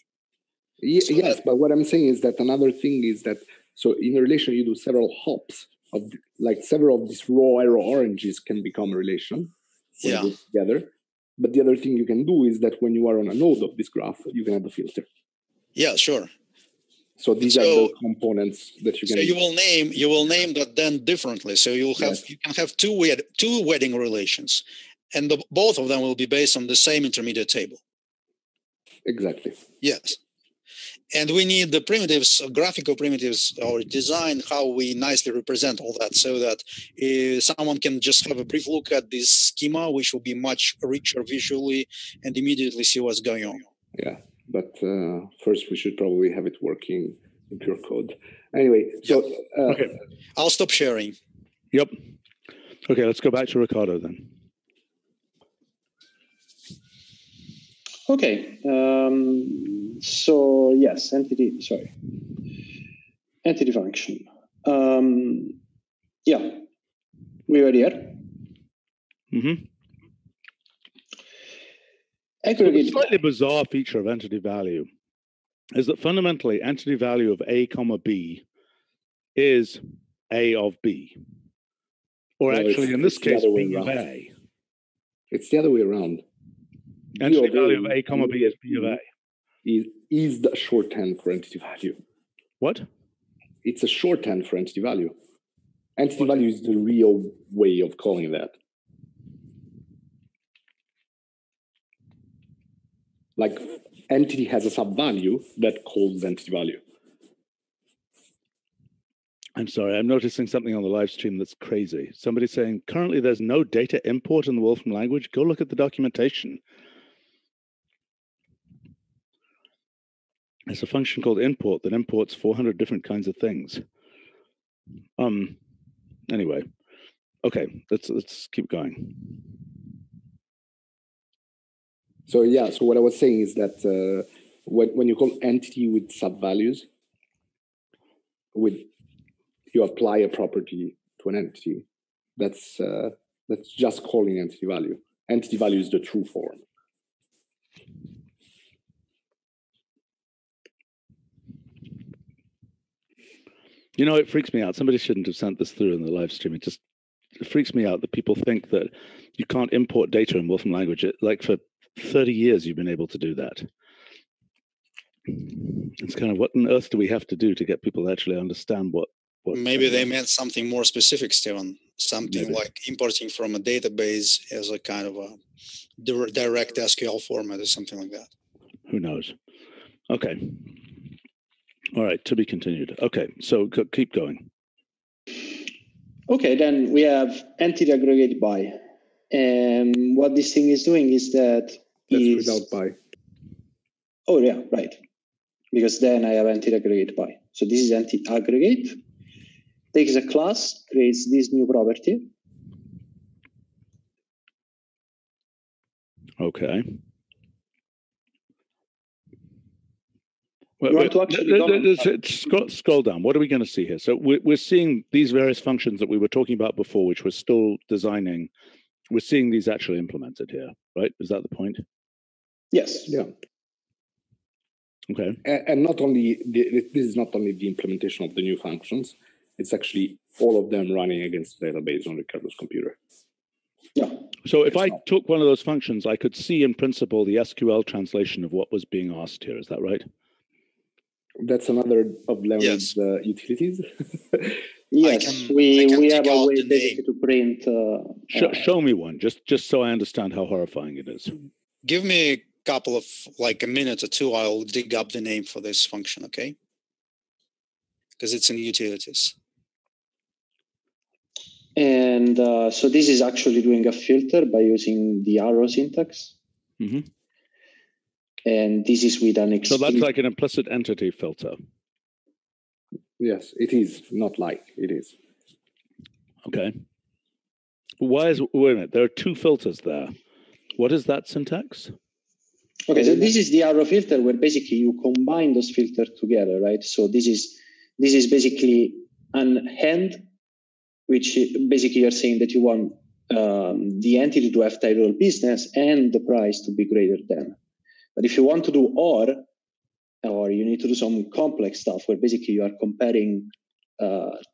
Yes, but what I'm saying is that another thing is that, so in a relation, you do several hops of, like several of these raw arrow oranges can become a relation when you go together. But the other thing you can do is that when you are on a node of this graph, you can add a filter. Yeah, sure. So these are the components that you can. So you will name that then differently. So you'll have you can have two wedding relations, and both of them will be based on the same intermediate table. Exactly. Yes. And we need the primitives, graphical primitives, or design how we nicely represent all that, so that someone can just have a brief look at this schema, which will be much richer visually, and immediately see what's going on. Yeah, but first we should probably have it working in pure code. Anyway, so okay, I'll stop sharing. Yep. Okay, let's go back to Ricardo then. Okay. So yes, entity function. Yeah, we were here. Mm-hmm. So the slightly bizarre feature of entity value is that fundamentally entity value of A, B is A of B. Or actually, in this case, B of A. It's the other way around. Entity value of A, B is B of A. Is the shorthand for entity value. What? It's a shorthand for entity value. Entity value is the real way of calling that. Like entity has a sub-value that calls entity value. I'm sorry, I'm noticing something on the live stream that's crazy. Somebody's saying, currently there's no data import in the Wolfram language. Go look at the documentation. It's a function called import that imports 400 different kinds of things. Anyway, okay, let's keep going. So yeah, so what I was saying is that when you call entity with sub-values, you apply a property to an entity, that's just calling entity value. Entity value is the true form. You know, it freaks me out. Somebody shouldn't have sent this through in the live stream. It freaks me out that people think that you can't import data in Wolfram language. Like for 30 years, you've been able to do that. It's kind of what on earth do we have to do to get people to actually understand what maybe they meant something more specific, Stephen. Something like importing from a database as a kind of a direct SQL format or something like that. Who knows? Okay. All right, to be continued. Okay, so keep going. Okay, then we have entity aggregate by. And what this thing is doing is that that's without by. Oh yeah, right. Because then I have entity aggregate by. So this is entity aggregate. Takes a class, creates this new property. Okay. Scroll down. What are we going to see here? So we're seeing these various functions that we were talking about before, which we're still designing. We're seeing these actually implemented here, right? Is that the point? Yes. Yeah. Okay. And not only this is not only the implementation of the new functions, it's actually all of them running against the database on Ricardo's computer. Yeah. So if I took one of those functions, I could see in principle the SQL translation of what was being asked here. Is that right? That's another of Leonard's utilities. Yes, we have a way basically to print. Show me one, just so I understand how horrifying it is. Give me a couple of, like a minute or two, I'll dig up the name for this function, okay? Because it's in utilities. And so this is actually doing a filter by using the arrow syntax. Mm-hmm. And this is with an So that's like an implicit entity filter. Yes, it is. Not like, it is. Okay. Wait a minute, there are two filters there. What is that syntax? Okay, so this is the arrow filter where basically you combine those filters together, right? So this is basically an hand, which basically you're saying that you want the entity to have title business and the price to be greater than. But if you want to do or you need to do some complex stuff where basically you are comparing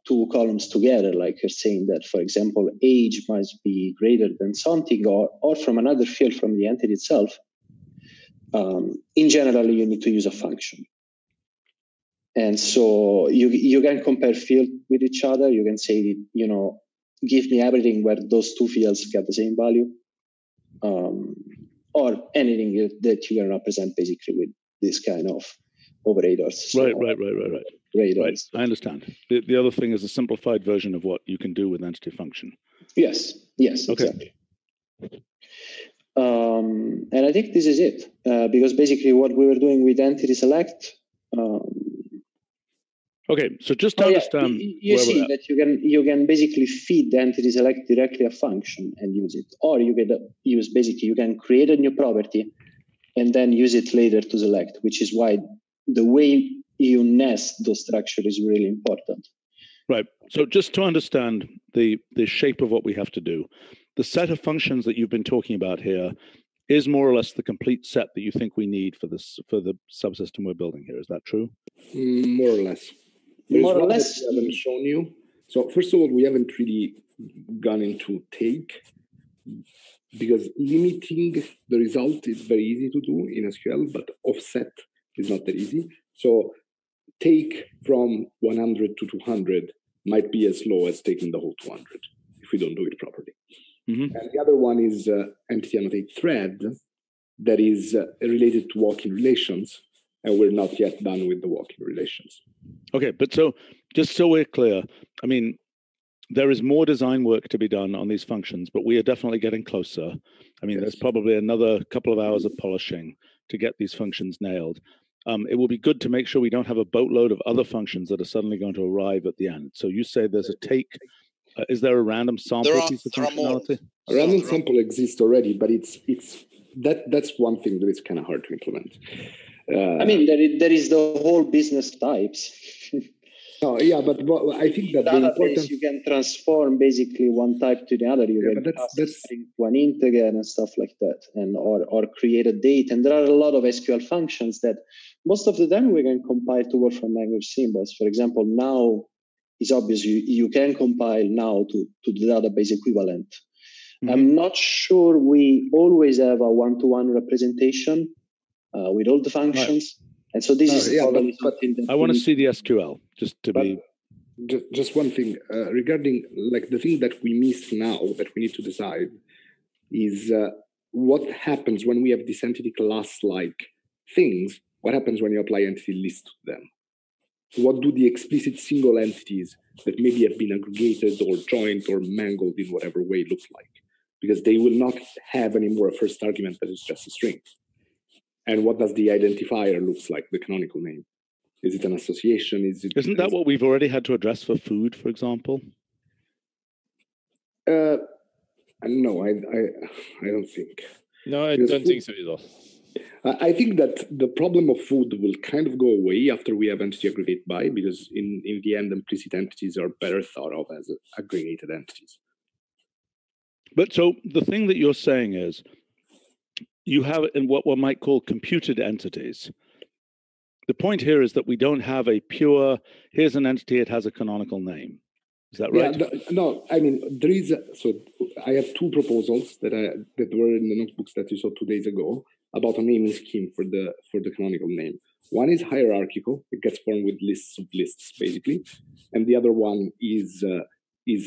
two columns together, like you're saying that, for example, age must be greater than something or from another field from the entity itself, in general, you need to use a function. And so you can compare fields with each other. You can say, give me everything where those two fields get the same value. Or anything that you can represent basically with this kind of operators. Right. Radars. I understand. The other thing is a simplified version of what you can do with entity function. Yes, okay. Exactly. And I think this is it, because basically what we were doing with entity select. Okay, so just to understand, you see that you can basically feed the entity select directly a function and use it, or you can you can create a new property and then use it later to select, which is why the way you nest those structures is really important. Right. So just to understand the shape of what we have to do, the set of functions that you've been talking about here is more or less the complete set that you think we need for the subsystem we're building here. Is that true? More or less. More or less. We haven't shown you. So first of all, we haven't really gone into take, because limiting the result is very easy to do in SQL, but offset is not that easy. So take from 100 to 200 might be as low as taking the whole 200 if we don't do it properly. Mm-hmm. And the other one is entity annotate thread that is related to walk-in relations, and we're not yet done with the walk-in relations. Okay, but so just so we're clear, I mean, there is more design work to be done on these functions, but we are definitely getting closer. I mean, There's probably another couple of hours of polishing to get these functions nailed. It will be good to make sure we don't have a boatload of other functions that are suddenly going to arrive at the end. So you say there's a take. Is there a random sample piece of functionality? A random sample exists already, but that's one thing that is kind of hard to implement. I mean, there is the whole business types. Yeah, but I think that the important... you can transform basically one type to the other. You can pass one integer and stuff like that, and or create a date. And there are a lot of SQL functions that most of the time we can compile to Wolfram Language symbols. For example, now it's obvious you can compile now to the database equivalent. Mm-hmm. I'm not sure we always have a one-to-one representation with all the functions. And so this is probably something that I want to see the SQL just to be. Just one thing regarding like the thing that we missed now that we need to decide is what happens when we have these entity class-like things. What happens when you apply entity list to them? What do the explicit single entities that maybe have been aggregated or joined or mangled in whatever way look like? Because they will not have anymore a first argument that is just a string. And what does the identifier looks like, the canonical name? Is it an association? Isn't that what we've already had to address for food, for example? No, I don't think. No, I don't think so either. I think that the problem of food will kind of go away after we have entity aggregate by, because in the end, implicit entities are better thought of as aggregated entities. But so the thing that you're saying is you have in what one might call computed entities. The point here is that we don't have a pure, here's an entity, it has a canonical name. Is that right? Yeah, no, I mean, there is, so I have two proposals that were in the notebooks that you saw 2 days ago about a naming scheme for the canonical name. One is hierarchical, it gets formed with lists of lists, basically. And the other one is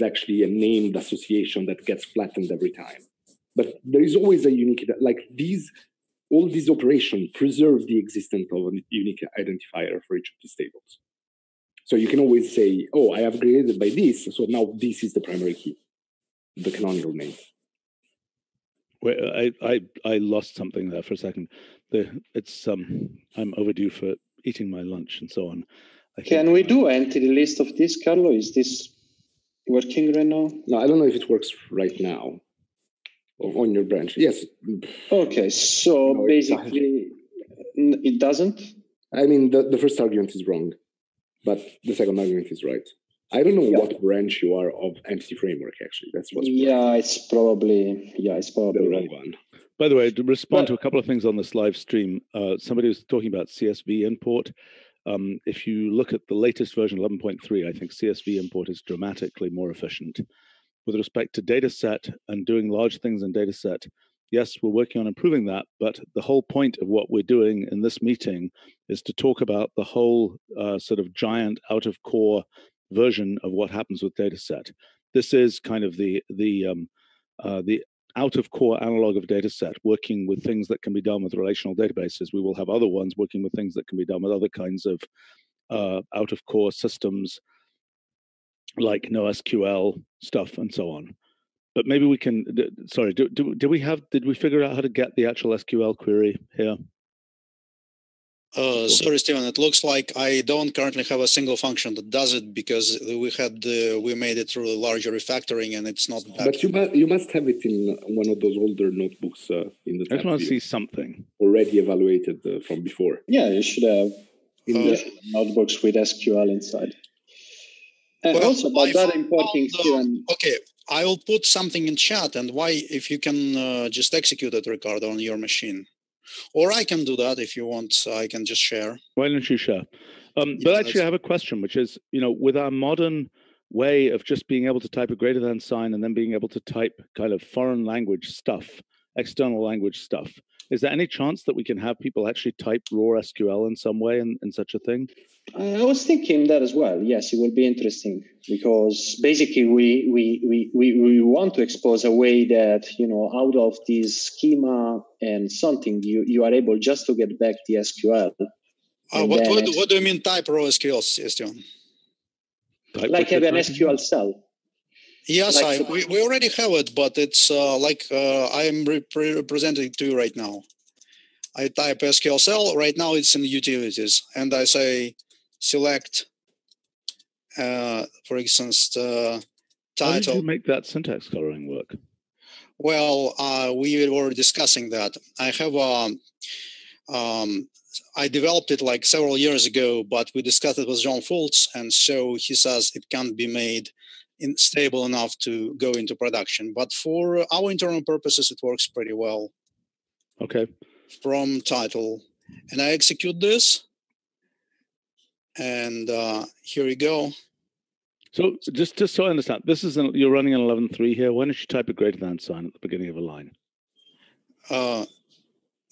actually a named association that gets flattened every time. But there is always a unique, like all these operations preserve the existence of a unique identifier for each of these tables. So you can always say, oh, I have aggregated by this, so now this is the primary key, the canonical name. Wait, I lost something there for a second. I'm overdue for eating my lunch and so on. Can we do entity list of this, Carlo? Is this working right now? No, I don't know if it works right now on your branch. Yes. Okay, so no, basically it doesn't? I mean, the first argument is wrong, but the second argument is right. I don't know what branch you are of entity framework, actually. That's what's it's probably the wrong one. By the way, to respond to a couple of things on this live stream, somebody was talking about CSV import. If you look at the latest version, 11.3, I think CSV import is dramatically more efficient. With respect to data set and doing large things in data set, yes, we're working on improving that, but the whole point of what we're doing in this meeting is to talk about the whole sort of giant out-of-core version of what happens with data set. This is kind of the out-of-core analog of data set, working with things that can be done with relational databases. We will have other ones working with things that can be done with other kinds of out-of-core systems, like NoSQL stuff and so on. But maybe we can, sorry, did we figure out how to get the actual SQL query here? Sorry, Stephen, it looks like I don't currently have a single function that does it because we made it through a larger refactoring and it's not back. But you must have it in one of those older notebooks in the I just want to see something. Already evaluated from before. Yeah, you should have notebooks with SQL inside. And well, also about that importing, Stephen. Okay, I will put something in chat and if you can just execute it, Ricardo, on your machine. Or I can do that if you want. I can just share. Why don't you share? But actually, I have a question, which is, with our modern way of just being able to type a greater than sign and then being able to type kind of foreign language stuff, external language stuff, is there any chance that we can have people actually type raw SQL in some way in such a thing? I was thinking that as well. Yes, it will be interesting because basically we want to expose a way that, out of this schema and something, you are able just to get back the SQL. What do you mean type raw SQL, Stephen? Like have an SQL cell. Yes, we already have it, but it's I am representing to you right now. I type SQL cell, right now it's in utilities, and I say select, for instance, the title. How did you make that syntax coloring work? Well, we were discussing that. I developed it like several years ago, but we discussed it with John Fultz, and so he says it can't be made stable enough to go into production. But for our internal purposes, it works pretty well. Okay. From title, and I execute this, and here we go. So just so I understand, this is you're running an 11.3 here. Why don't you type a greater than sign at the beginning of a line?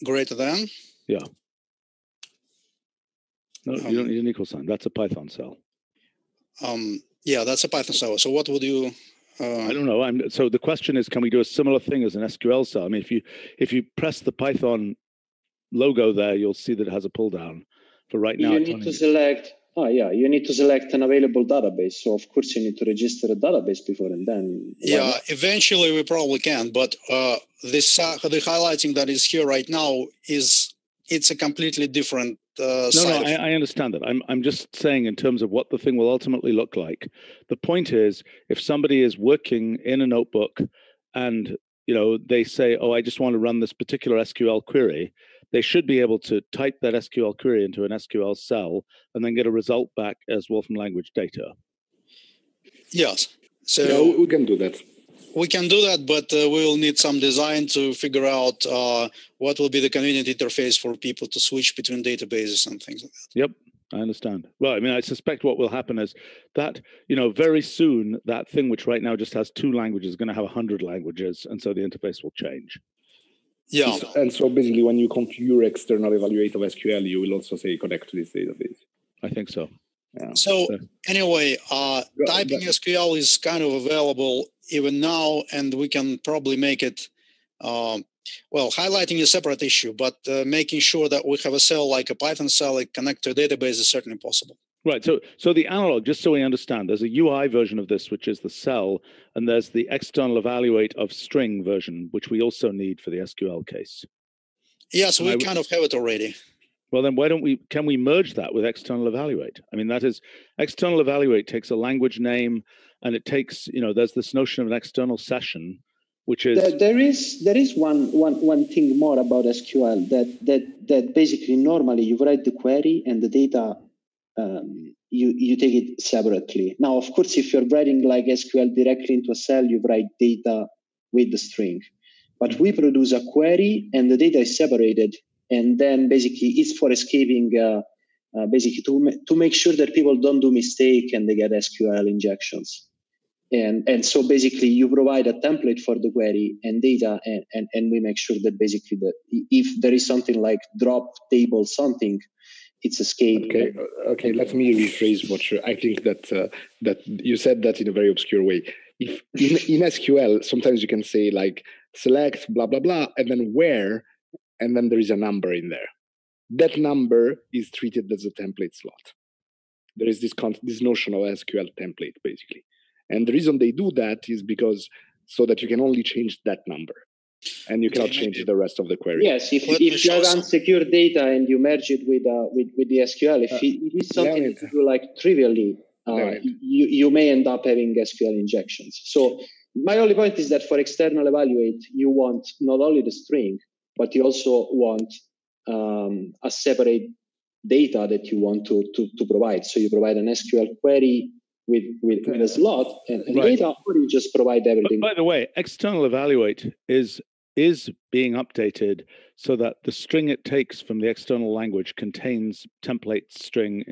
Greater than? Yeah. No, you don't need an equal sign. That's a Python cell. Yeah, that's a Python cell. So what would you? I don't know. So the question is, can we do a similar thing as an SQL cell? I mean, if you press the Python logo there, you'll see that it has a pull down. For right now, you need to select. You need to select an available database. So of course you need to register a database before, and then. Yeah, eventually we probably can. But the highlighting that is here right now it's a completely different. I understand that. I'm just saying in terms of what the thing will ultimately look like. The point is, if somebody is working in a notebook and they say, oh, I just want to run this particular SQL query, they should be able to type that SQL query into an SQL cell and then get a result back as Wolfram Language data. Yes. So yeah, we can do that. We can do that, but we will need some design to figure out what will be the convenient interface for people to switch between databases and things like that. Yep, I understand. Well, I mean, I suspect what will happen is that, very soon, that thing which right now just has 2 languages is going to have 100 languages, and so the interface will change. Yeah. And so basically, when you configure external evaluate of SQL, you will also say connect to this database. I think so. Yeah. So anyway, typing SQL is kind of available even now, and we can probably make it, highlighting a separate issue, but making sure that we have a cell like a Python cell that connect to a database is certainly possible. Right. So the analog, just so we understand, there's a UI version of this, which is the cell, and there's the external evaluate of string version, which we also need for the SQL case. Yes, we kind of have it already. Well, then can we merge that with external evaluate? I mean, that is, external evaluate takes a language name, and it takes, there's this notion of an external session, which is... There is one thing more about SQL that basically normally you write the query and the data, you take it separately. Now, of course, if you're writing like SQL directly into a cell, you write data with the string. But we produce a query and the data is separated. And then basically it's for escaping, basically to make sure that people don't do mistake and they get SQL injections. And so basically you provide a template for the query and data, and we make sure that basically that if there is something like drop table something, it's escaped. Okay. Let me rephrase I think that you said that in a very obscure way. If in SQL, sometimes you can say like select blah blah blah, and then where. And then there is a number in there. That number is treated as a template slot. There is this notion of SQL template, basically. And the reason they do that is because so that you can only change that number. And you cannot change the rest of the query. Yes, if you have unsecure data and you merge it with the SQL, if it is something that you do like trivially, you may end up having SQL injections. So my only point is that for external evaluate, you want not only the string, but you also want a separate data that you want to provide. So you provide an SQL query with a slot and data, or you just provide everything. But by the way, external evaluate is being updated so that the string it takes from the external language contains template string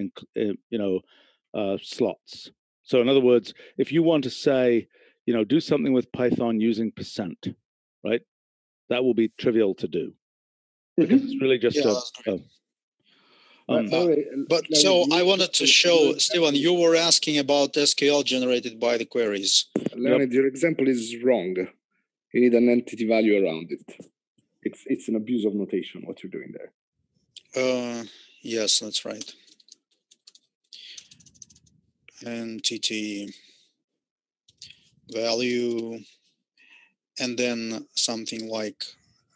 slots. So in other words, if you want to say, do something with Python using %, right? That will be trivial to do. Because it's really just so I wanted to show, Stephen, you were asking about SQL generated by the queries. Leonid, your example is wrong. You need an entity value around it. It's an abuse of notation, what you're doing there. Yes, that's right. Entity value, and then something like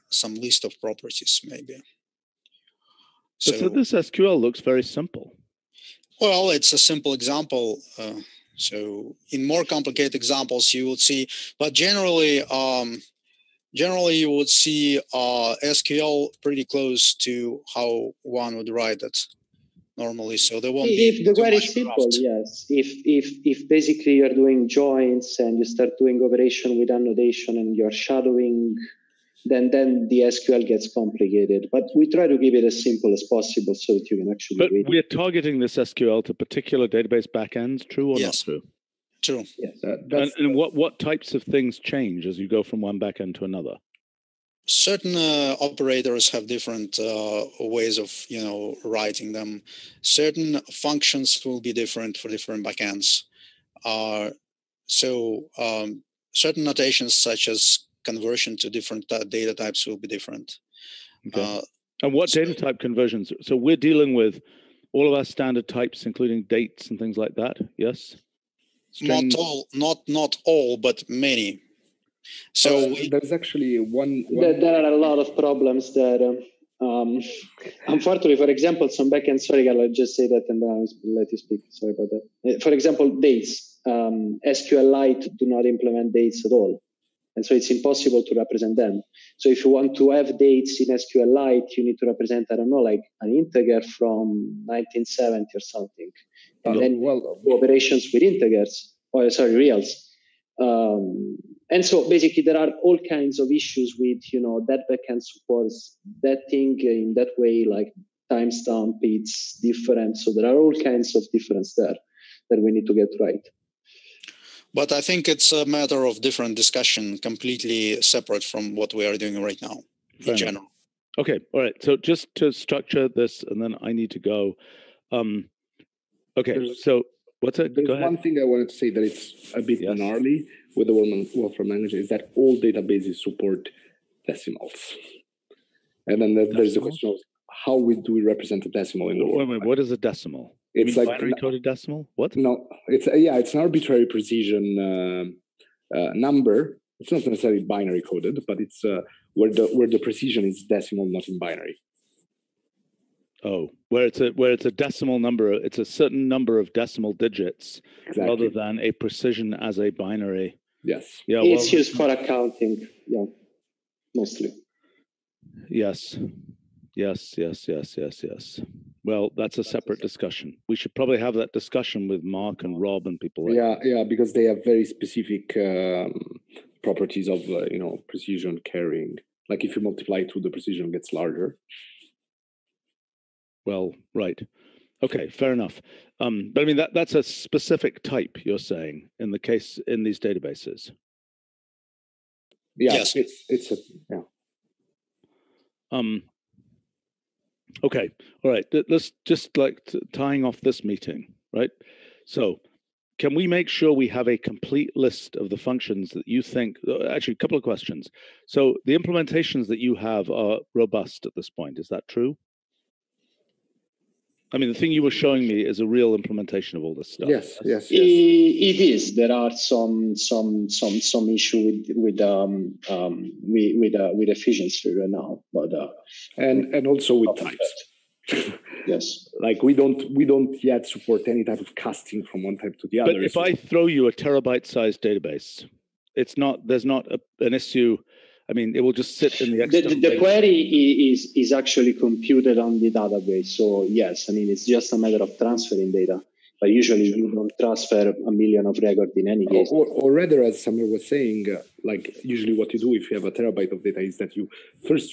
some list of properties, maybe. So this SQL looks very simple. Well, it's a simple example. So in more complicated examples, you would see, but generally you would see SQL pretty close to how one would write it normally. So there won't be if the query is simple, yes. If basically you're doing joins and you start doing operation with annotation and you're shadowing, then the SQL gets complicated. But we try to keep it as simple as possible so that you can actually read it. But we're targeting this SQL to particular database backends, true or not true? True. Yes. And what types of things change as you go from one backend to another? certain operators have different ways of writing them. Certain functions will be different for different backends. So certain notations such as conversion to different data types will be different. Okay. And what data type conversions? So we're dealing with all of our standard types, including dates and things like that. Yes. Not all, but many. So there's actually one. There are a lot of problems there. Unfortunately, for example, some backend. Sorry, I'll just say that and then I'll let you speak. Sorry about that. For example, dates. SQLite do not implement dates at all, and so it's impossible to represent them. So if you want to have dates in SQLite, you need to represent, I don't know, like an integer from 1970 or something, and then do operations with integers, or sorry, reals. And so basically there are all kinds of issues with, that backend supports that thing in that way, like timestamp, it's different. So there are all kinds of difference there that we need to get right. But I think it's a matter of different discussion, completely separate from what we are doing right now in general. Okay, all right. So just to structure this, and then I need to go. Okay, so what's it? There's one thing I wanted to say that it's a bit gnarly with the Wolfram language is that all databases support decimals. And then there's the question of how do we represent a decimal in the world? Wait, what is a decimal? It's like binary coded decimal? What? No, it's an arbitrary precision number. It's not necessarily binary coded, but it's where the precision is decimal, not in binary. Oh, where it's a decimal number, it's a certain number of decimal digits rather than a precision as a binary. Yes. Yeah. It's used for accounting. Yeah, mostly. Yes. Well, that's a separate discussion. We should probably have that discussion with Mark and Rob and people like that. Yeah, because they have very specific properties of precision carrying. Like if you multiply 2, the precision gets larger. Well, right. Okay, fair enough. But I mean that's a specific type you're saying in the case in these databases. Yeah, yes. It's Okay, all right. Let's just tying off this meeting, right? So can we make sure we have a complete list of the functions that you think, actually a couple of questions. So the implementations that you have are robust at this point, is that true? I mean, the thing you were showing me is a real implementation of all this stuff. Yes. It is. There are some issue with efficiency right now, but and also with types. Yes. Like we don't yet support any type of casting from one type to the other. But if I throw you a terabyte-sized database, there's not an issue. I mean, it will just sit in the external the query is actually computed on the database. So yes, I mean, it's just a matter of transferring data. But usually you don't transfer 1 million of records in any case. Or rather, as Samir was saying, like usually what you do if you have a terabyte of data is that you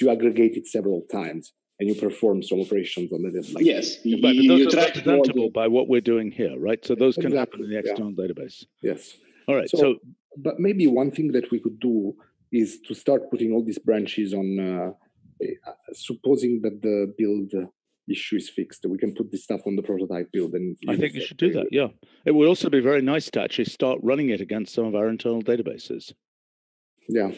aggregate it several times and you perform some operations on the data. Like, yes. But those are representable by what we're doing here, right? So those can happen in the external database. Yes. All right. So, but maybe one thing that we could do is to start putting all these branches on, supposing that the build issue is fixed, we can put this stuff on the prototype build. And I think you should do that, yeah. It would also be very nice to actually start running it against some of our internal databases. Yeah.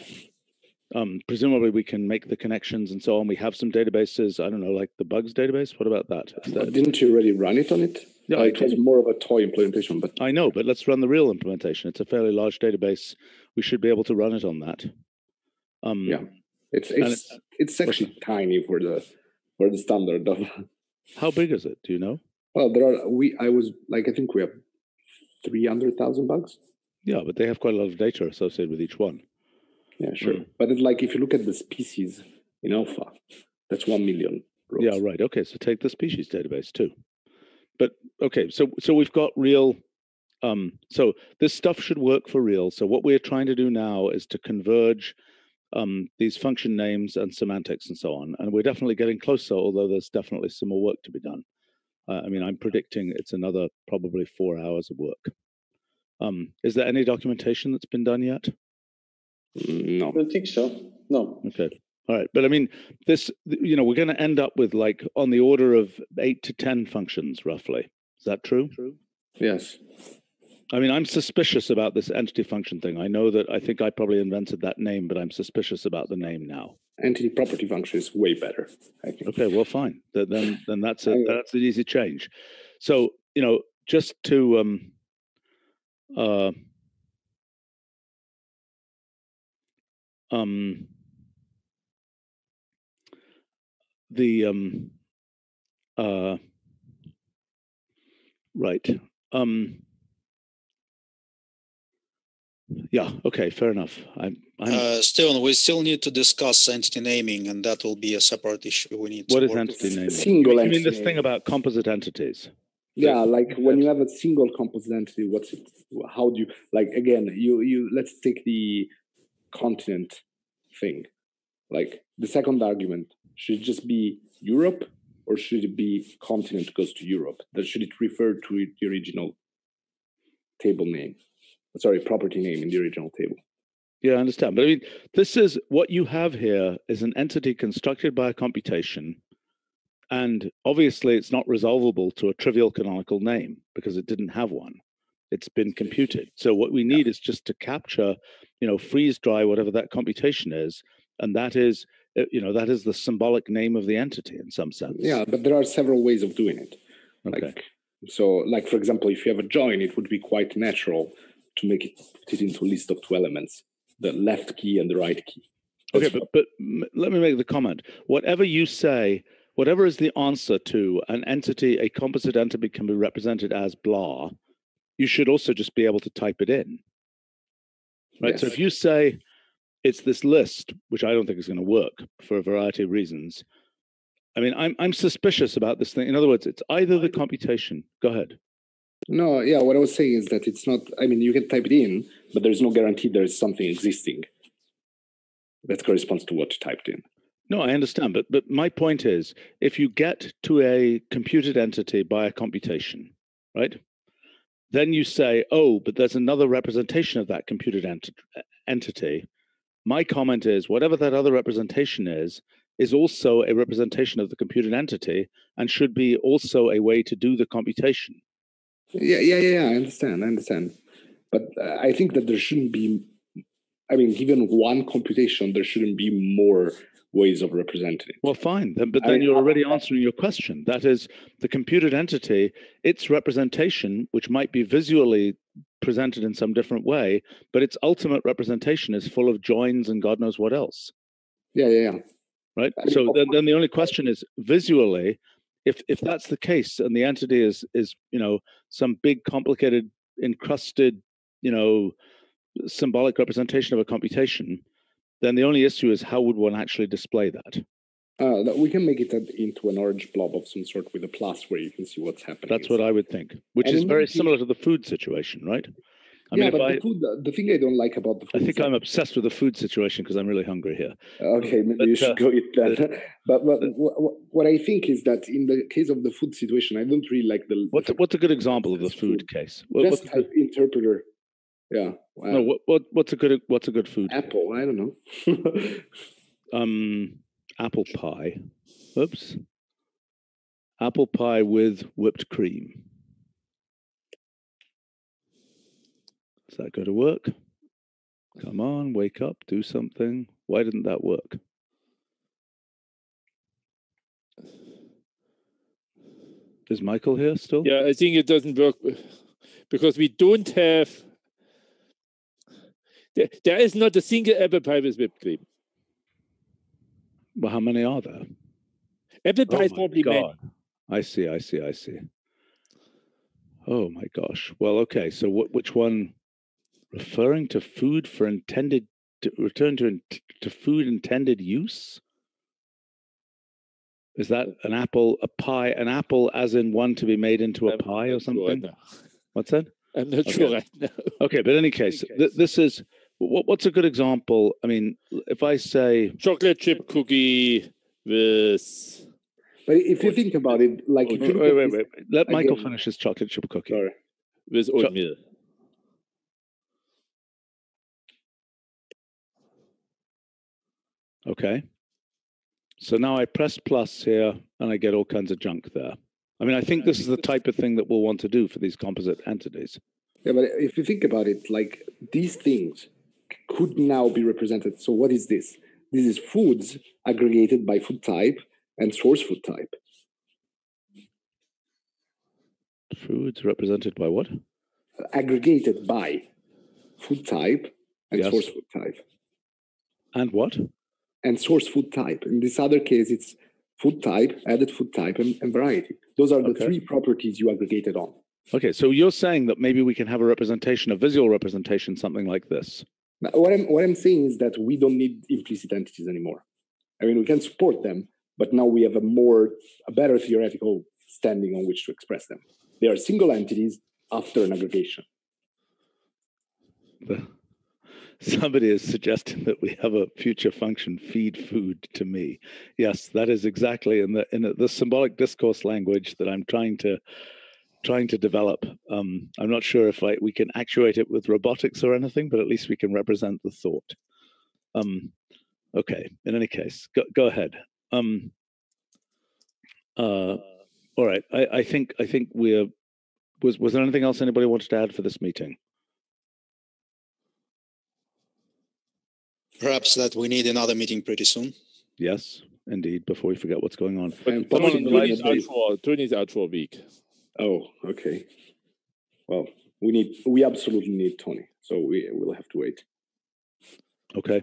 Presumably we can make the connections and so on. We have some databases, I don't know, like the bugs database. What about that? Didn't you already run it on it? Yeah, it was more of a toy implementation. But I know, but let's run the real implementation. It's a fairly large database. We should be able to run it on that. Yeah, it's actually tiny for the standard. How big is it? Do you know? Well, I think we have 300,000 bugs. Yeah, but they have quite a lot of data associated with each one. Yeah, sure. But it's like if you look at the species in alpha, that's 1 million rows. Yeah, right. Okay, so take the species database too. But okay, so we've got real. So this stuff should work for real. So what we're trying to do now is to converge these function names and semantics and so on. And we're definitely getting closer, although there's definitely some more work to be done. I mean, I'm predicting it's another probably 4 hours of work. Is there any documentation that's been done yet? No. I don't think so. No. Okay. All right, but I mean, this, you know, we're going to end up with like on the order of 8 to 10 functions, roughly. Is that true? Yes. I mean, I'm suspicious about this entity function thing. I know that I think I probably invented that name, but I'm suspicious about the name now. Entity property function is way better, I think. Okay, well, fine. Then that's an easy change. So, you know, just to right. Yeah, okay, fair enough. Stephen, we still need to discuss entity naming, and that will be a separate issue. We need to What is entity naming? Single you mean this thing about composite entities? Yeah, like when you have a single composite entity, what's it? How do you, like, again, you let's take the continent thing. Like the second argument, should it just be Europe, or should it be continent goes to Europe? That should it refer to the original table name? Sorry, property name in the original table. Yeah, I understand. But I mean, this is what you have here is an entity constructed by a computation. And obviously, it's not resolvable to a trivial canonical name because it didn't have one. It's been computed. So what we need is just to capture, you know, freeze dry whatever that computation is, and that is, you know, that is the symbolic name of the entity in some sense. Yeah, but there are several ways of doing it. Okay. Like for example, if you have a join, it would be quite natural to make it put it into a list of 2 elements, the left key and the right key. Okay, but let me make the comment. Whatever you say, whatever is the answer to an entity, a composite entity can be represented as blah, you should also just be able to type it in. Right? Yes. So if you say it's this list, which I don't think is going to work for a variety of reasons, I mean, I'm suspicious about this thing. In other words, it's either the computation. Go ahead. No, yeah, what I was saying is that it's not, I mean, you can type it in, but there's no guarantee there is something existing that corresponds to what you typed in. No, I understand. But my point is, if you get to a computed entity by a computation, right? Then you say, oh, but there's another representation of that computed entity. My comment is, whatever that other representation is also a representation of the computed entity and should be also a way to do the computation. Yeah, I understand. But I think that there shouldn't be, I mean, given one computation, there shouldn't be more ways of representing it. Well, fine. But then you're already answering your question. That is, the computed entity, its representation, which might be visually presented in some different way, but its ultimate representation is full of joins and God knows what else. Yeah. Right? So then the only question is, visually, if that's the case and the entity is you know, some big complicated encrusted, you know, symbolic representation of a computation, then the only issue is how would one actually display that? We can make it into an orange blob of some sort with a plus where you can see what's happening. That's what I would think, which is very similar to the food situation, right? I mean, but the thing I don't like about the food, I think I'm obsessed with the food situation because I'm really hungry here. Okay, maybe you should go eat that. But what I think is that in the case of the food situation, I don't really like the. What's a good example of the food case? Just type interpreter. Yeah. No. What's a good food? Apple. I don't know. Apple pie. Oops. Apple pie with whipped cream. Is that going to work? Come on, wake up, do something. Why didn't that work? Is Michael here still? Yeah, I think it doesn't work because we don't have. There is not a single apple pie with whipped cream. Well, how many are there? Apple pie is probably many. I see. Oh my gosh. Well, okay. So which one? Referring to food for intended to return to food intended use? Is that an apple, a pie, an apple as in one to be made into a pie or something? Sure, no. What's that? I'm not sure right now. Okay, but in any case, this is what's a good example? I mean, if I say chocolate chip cookie with. But if you think about it, like wait. Let Michael finish his chocolate chip cookie. Sorry. With oatmeal. Okay. So now I press plus here, and I get all kinds of junk there. I mean, I think this is the type of thing that we'll want to do for these composite entities. Yeah, but if you think about it, like these things could now be represented. So what is this? This is foods aggregated by food type and source food type. Foods represented by what? Aggregated by food type and source food type. And what? And source food type. In this other case, it's food type, added food type, and variety. Those are the three properties you aggregated on. Okay, so you're saying that maybe we can have a representation, a visual representation, something like this. What I'm saying is that we don't need implicit entities anymore. I mean, we can support them, but now we have a better theoretical standing on which to express them. They are single entities after an aggregation. Somebody is suggesting that we have a future function, feed food to me. Yes, that is exactly in the symbolic discourse language that I'm trying to develop. I'm not sure if we can actuate it with robotics or anything, but at least we can represent the thought. Okay. In any case, go ahead. All right. I think we're. Was there anything else anybody wanted to add for this meeting? Perhaps that we need another meeting pretty soon. Yes, indeed. Before we forget what's going on. Tony's out for a week. Oh, okay. Well, we absolutely need Tony, so we will have to wait. Okay.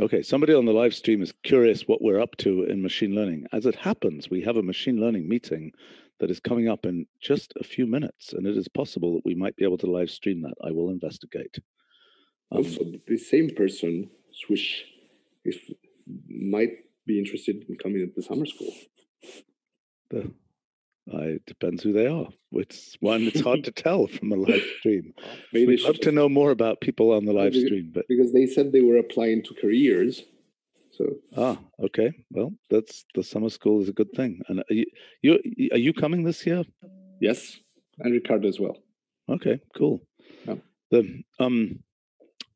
Okay, somebody on the live stream is curious what we're up to in machine learning. As it happens, we have a machine learning meeting that is coming up in just a few minutes, and it is possible that we might be able to live stream that. I will investigate. Also, the same person, Swish, might be interested in coming at the summer school. It depends who they are. It's hard to tell from a live stream. We'd love to know more about people on the live stream, but because they said they were applying to careers. So okay. Well, the summer school is a good thing. And are you coming this year? Yes, and Ricardo as well. Okay, cool. Yeah.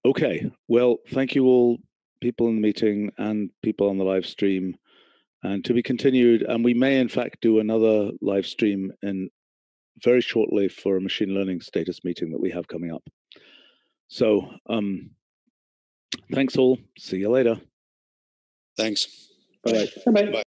Okay. Well, thank you all, people in the meeting and people on the live stream. And to be continued, and we may in fact do another live stream very shortly for a machine learning status meeting that we have coming up. So thanks all. See you later. Thanks. Bye. Bye.